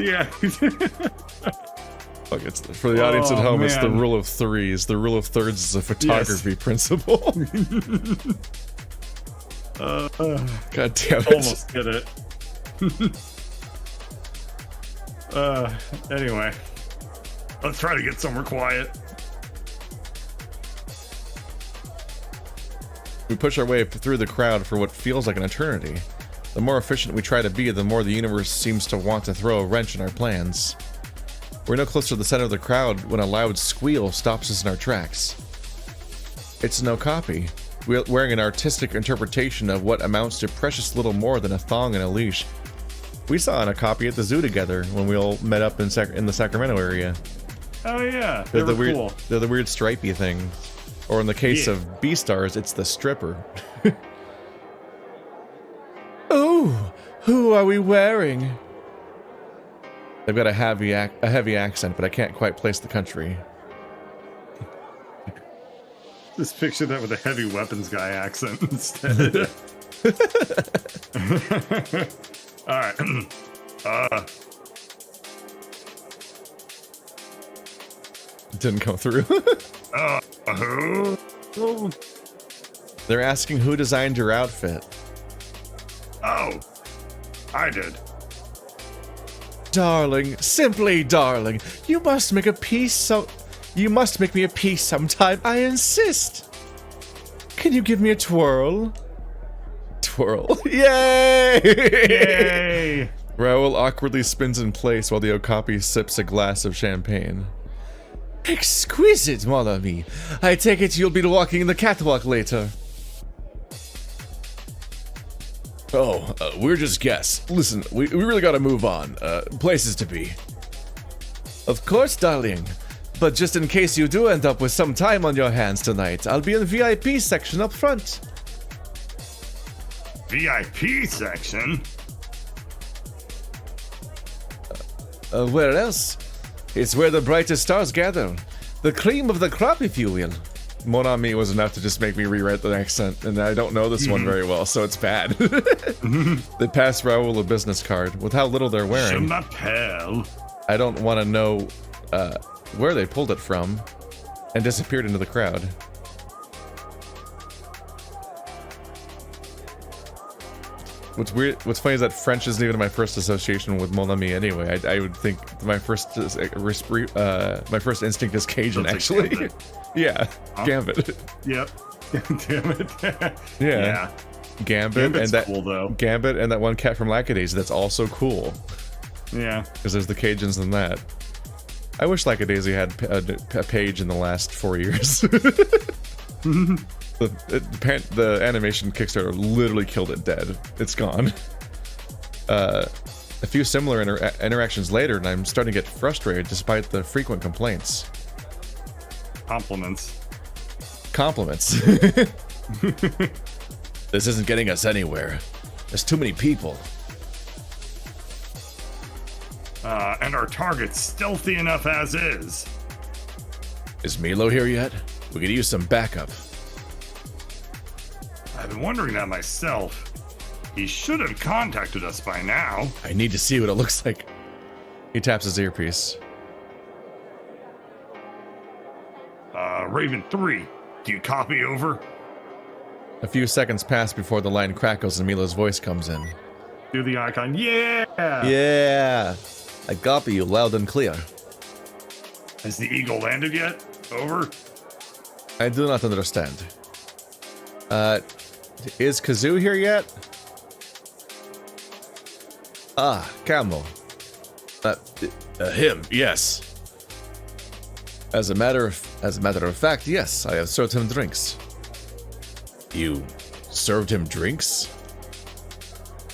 Yeah. Fuck, it's for the audience at home. It's the man. rule of threes. The rule of thirds is a photography principle. God damn it! Almost did it. Anyway, let's try to get somewhere quiet. We push our way through the crowd for what feels like an eternity. The more efficient we try to be, the more the universe seems to want to throw a wrench in our plans. We're no closer to the center of the crowd when a loud squeal stops us in our tracks. It's no copy, wearing an artistic interpretation of what amounts to precious little more than a thong and a leash. We saw a copy at the zoo together when we all met up in the Sacramento area. Oh yeah, they were weird, cool. They're the weird stripey thing. Or in the case of B-Stars, it's the stripper. Oh, who are we wearing? They've got a heavy accent, but I can't quite place the country. Just picture that with a heavy weapons guy accent instead. Alright. Didn't come through. Who? They're asking who designed your outfit. Oh, I did. Darling, simply darling, you must make me a piece sometime, I insist. Can you give me a twirl? Twirl. Yay! Yay! Raoul awkwardly spins in place while the Okapi sips a glass of champagne. Exquisite, mon ami. I take it you'll be walking the catwalk later. Oh, we're just guests. Listen, we really gotta move on. Places to be. Of course, darling. But just in case you do end up with some time on your hands tonight, I'll be in the VIP section up front. VIP section? Where else? It's where the brightest stars gather. The cream of the crop, if you will. Mon ami was enough to just make me rewrite the accent, and I don't know this one very well, so it's bad. They pass Raoul a business card. With how little they're wearing, Je m'appelle. I don't want to know where they pulled it from, and disappeared into the crowd. What's funny is that French isn't even my first association with Mon ami anyway. I would think my first instinct is Cajun, actually. Gambit. Yeah, huh? Gambit. Yep. Damn it. Yeah. Gambit. Gambit's and that cool, though. Gambit and that one cat from Lackadaisy that's also cool. Yeah. Because there's the Cajuns in that. I wish Lackadaisy had a page in the last 4 years. The animation Kickstarter literally killed it dead. It's gone. A few similar interactions later, and I'm starting to get frustrated despite the frequent complaints. Compliments. This isn't getting us anywhere. There's too many people. And our target's stealthy enough as is. Is Milo here yet? We could use some backup. I've been wondering that myself. He should have contacted us by now. I need to see what it looks like. He taps his earpiece. Raven 3, do you copy over? A few seconds pass before the line crackles and Milo's voice comes in. Do the icon, yeah! Yeah! I copy you loud and clear. Has the eagle landed yet? Over? I do not understand. Is Kazoo here yet? Ah, Camel. Him, yes. As a matter of fact, yes, I have served him drinks. You served him drinks?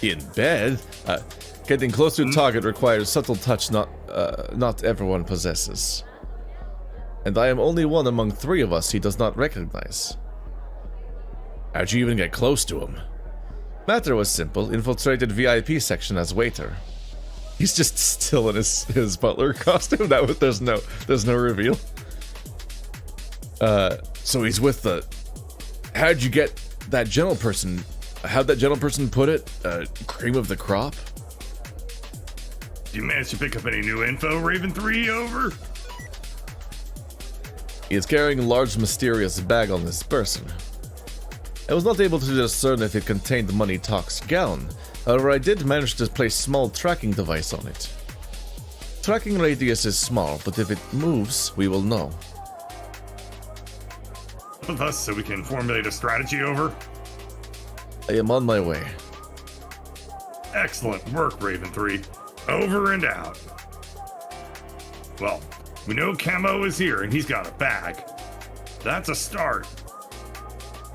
In bed? Getting close to the target requires subtle touch not everyone possesses. And I am only one among 3 of us he does not recognize. How'd you even get close to him? Matter was simple, infiltrated VIP section as waiter. He's just still in his butler costume. There's no reveal. So he's with the. How'd you get that gentle person? How'd that gentle person put it? Cream of the crop. Did you manage to pick up any new info, Raven 3? Over. He is carrying a large, mysterious bag on his person. I was not able to discern if it contained the money talk's gown. However, I did manage to place a small tracking device on it. Tracking radius is small, but if it moves, we will know. With us so we can formulate a strategy. Over. I am on my way. Excellent work, Raven 3. Over and out. Well, we know Camo is here and he's got a bag. That's a start.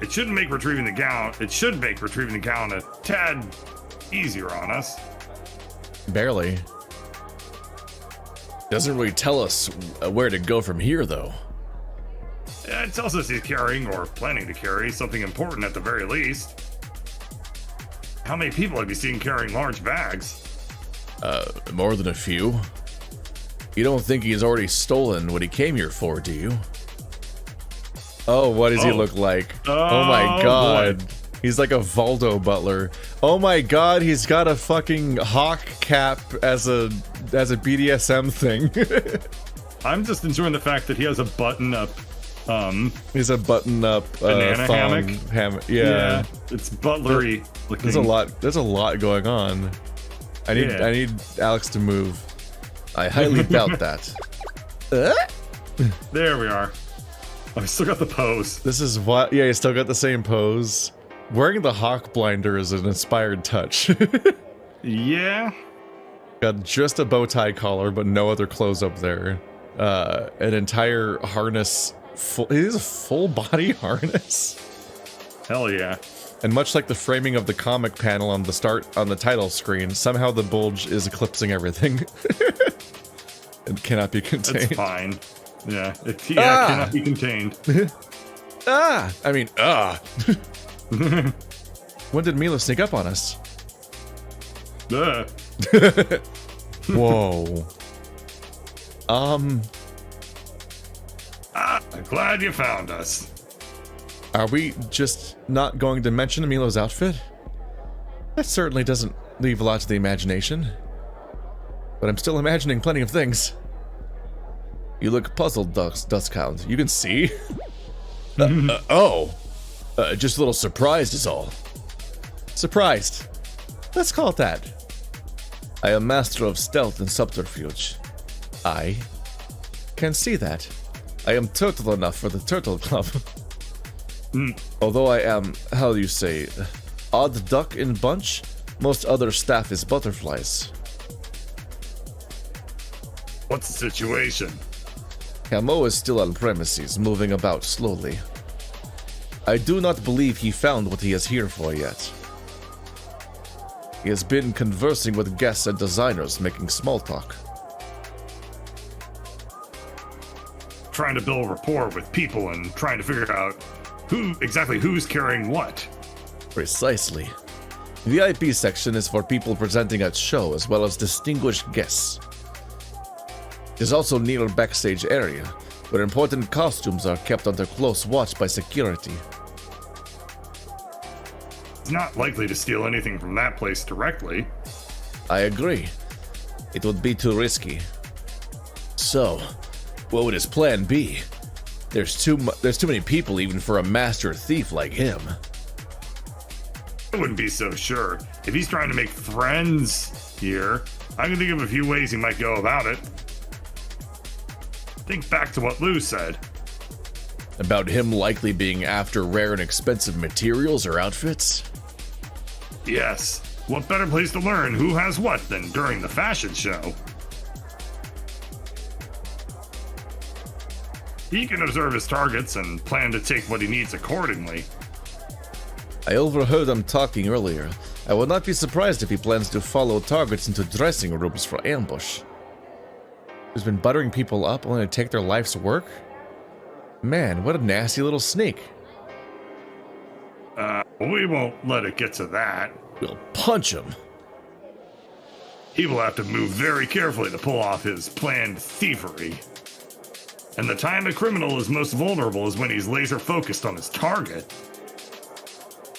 It should make retrieving the gown a tad easier on us. Barely. Doesn't really tell us where to go from here, though. It tells us he's carrying, or planning to carry, something important at the very least. How many people have you seen carrying large bags? More than a few. You don't think he's already stolen what he came here for, do you? Oh, what does he look like? Oh my god. Boy. He's like a Valdo butler. Oh my god, he's got a fucking hawk cap as a BDSM thing. I'm just enjoying the fact that he has a button-up he's a button-up banana hammock. Yeah, it's butlery looking. There's a lot going on. I need Alex to move. I highly doubt that. There we are. I still got the pose. This is what. Yeah, you still got the same pose. Wearing the hawk blinder is an inspired touch. Yeah. Got just a bow tie collar, but no other clothes up there. An entire harness. It is a full body harness. Hell yeah. And much like the framing of the comic panel on the title screen, somehow the bulge is eclipsing everything. It cannot be contained. It's fine. Yeah, it cannot be contained. When did Milo sneak up on us? Whoa. I'm glad you found us. Are we just not going to mention Milo's outfit? That certainly doesn't leave a lot to the imagination. But I'm still imagining plenty of things. You look puzzled, Duskhound. You can see? Just a little surprised is all. Surprised. Let's call it that. I am master of stealth and subterfuge. I can see that. I am turtle enough for the Turtle Club. Although I am, how do you say, odd duck in bunch, most other staff is butterflies. What's the situation? Camo is still on premises, moving about slowly. I do not believe he found what he is here for yet. He has been conversing with guests and designers, making small talk. Trying to build rapport with people and trying to figure out who's carrying what. Precisely. VIP section is for people presenting at show as well as distinguished guests. There's also near backstage area, where important costumes are kept under close watch by security. It's not likely to steal anything from that place directly. I agree. It would be too risky. So, what would his plan be? There's too many people even for a master thief like him. I wouldn't be so sure. If he's trying to make friends here, I can think of a few ways he might go about it. Think back to what Lou said. About him likely being after rare and expensive materials or outfits? Yes. What better place to learn who has what than during the fashion show? He can observe his targets and plan to take what he needs accordingly. I overheard him talking earlier. I would not be surprised if he plans to follow targets into dressing rooms for ambush. He's been buttering people up only to take their life's work? Man, what a nasty little sneak. We won't let it get to that. We'll punch him. He will have to move very carefully to pull off his planned thievery. And the time a criminal is most vulnerable is when he's laser focused on his target.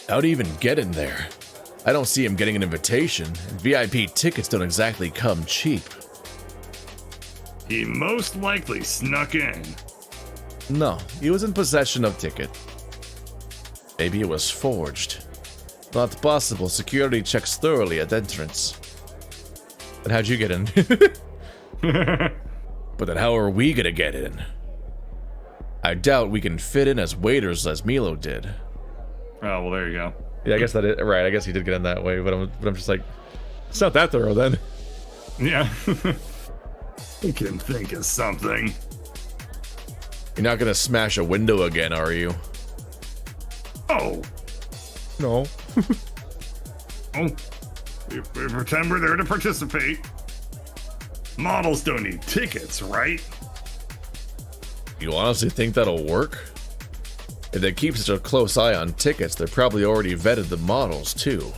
How'd he even get in there? I don't see him getting an invitation. VIP tickets don't exactly come cheap. He most likely snuck in. No, he was in possession of ticket. Maybe it was forged. Not possible. Security checks thoroughly at entrance. But how'd you get in? But then how are we gonna get in? I doubt we can fit in as waiters as Milo did. Oh, well, there you go. Yeah, I guess that is right. I guess he did get in that way, but I'm just like, It's not that thorough then. Yeah. I can think of something. You're not gonna smash a window again, are you? Oh. No. Oh. We pretend we're there to participate. Models don't need tickets, right? You honestly think that'll work? If they keep such a close eye on tickets, they probably already vetted the models, too.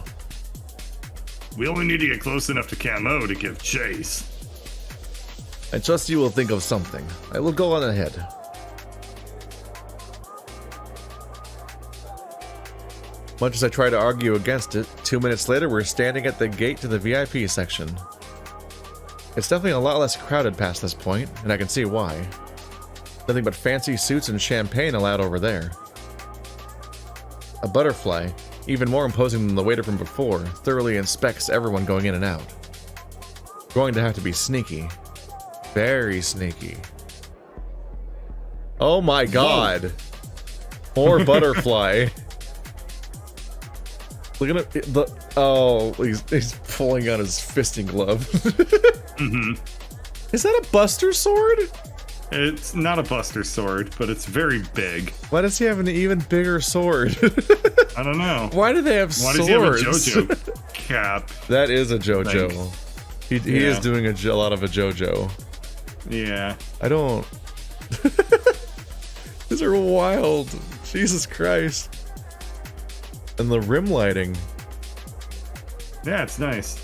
We only need to get close enough to Camo to give chase. I trust you will think of something. I will go on ahead. Much as I try to argue against it, 2 minutes later we're standing at the gate to the VIP section. It's definitely a lot less crowded past this point, and I can see why. Nothing but fancy suits and champagne allowed over there. A butterfly, even more imposing than the waiter from before, thoroughly inspects everyone going in and out. Going to have to be sneaky. Very sneaky. Oh my god! More butterfly. Look at it. Oh, he's pulling out his fisting glove. Is that a Buster sword? It's not a Buster sword, but it's very big. Why does he have an even bigger sword? I don't know. Why do they have Why swords? does he have a JoJo cap? That is a JoJo. He is doing a lot of a JoJo. Yeah. I don't... These are wild. Jesus Christ. And the rim lighting. Yeah, it's nice.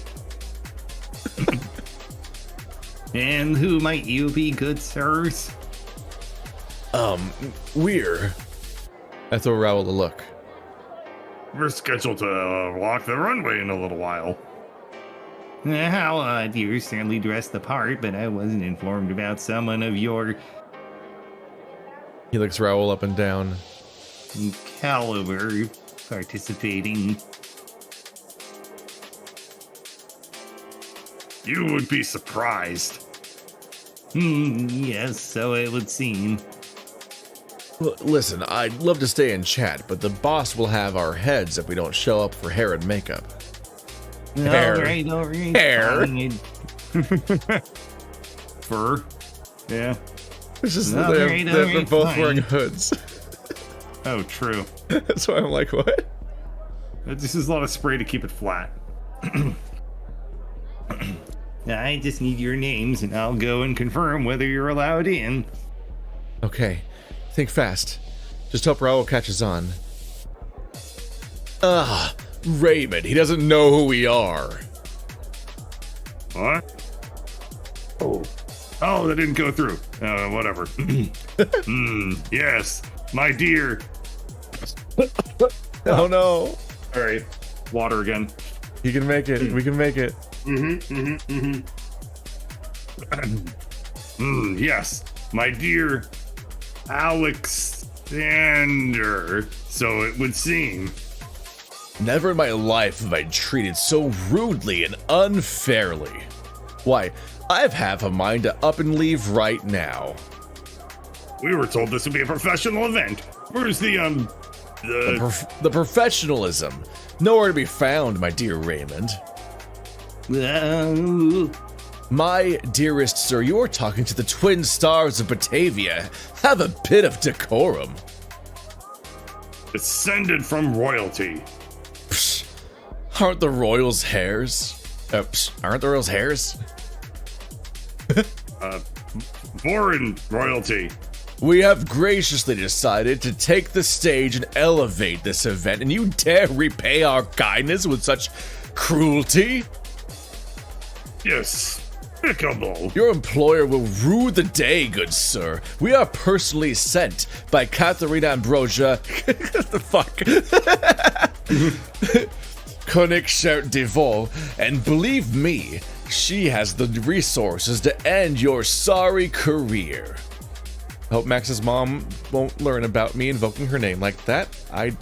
And who might you be, good sirs? We're... I throw Raoul a look. We're scheduled to walk the runway in a little while. How odd, you certainly dressed the part, but I wasn't informed about someone of your He looks Raoul up and down. caliber participating. You would be surprised. Yes, so it would seem. Listen, I'd love to stay and chat, but the boss will have our heads if we don't show up for hair and makeup. Hair. All right. Hair. Fine. Fur. Yeah. It's just All they're, right, they're all right, both fine. wearing hoods. Oh, true. That's why I'm like, what? This is a lot of spray to keep it flat. I just need your names and I'll go and confirm whether you're allowed in. Okay, think fast. Just hope Raoul catches on. Raymond, he doesn't know who we are. What? Oh, that didn't go through. Whatever. Yes, my dear. Oh no. All right, water again. You can make it. We can make it. Yes, my dear Alexander. So it would seem. Never in my life have I treated so rudely and unfairly. Why, I've half a mind to up and leave right now. We were told this would be a professional event. Where's the The professionalism. Nowhere to be found, my dear Raymond. My dearest sir, you're talking to the twin stars of Batavia. Have a bit of decorum. descended from royalty? Psh, aren't the royals hairs? Aren't the royals hairs? Foreign royalty. We have graciously decided to take the stage and elevate this event, and you dare repay our kindness with such cruelty? Despicable. Your employer will rue the day, good sir. We are personally sent by Katharina Ambrosia. What the fuck? Koenigsegg de Vol, and believe me, she has the resources to end your sorry career. I hope Max's mom won't learn about me invoking her name like that. I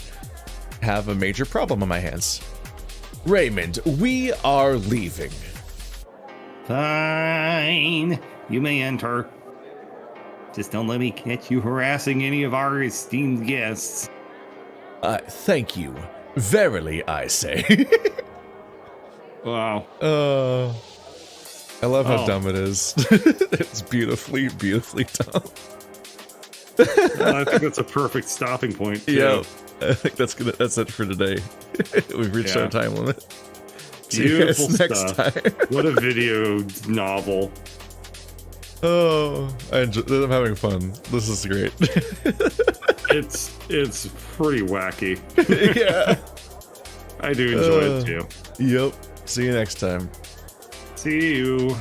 have a major problem on my hands. Raymond, we are leaving. Fine. You may enter. Just don't let me catch you harassing any of our esteemed guests. Thank you. Verily, I say. Wow. I love how Oh. dumb it is. It's beautifully, beautifully dumb. I think that's a perfect stopping point. Too. Yeah, I think that's it for today. We've reached Yeah. our time limit. See you Beautiful guys next stuff. time. What a video novel. Oh, I'm having fun. This is great. It's pretty wacky. Yeah. I do enjoy it too. Yep. See you next time. See you.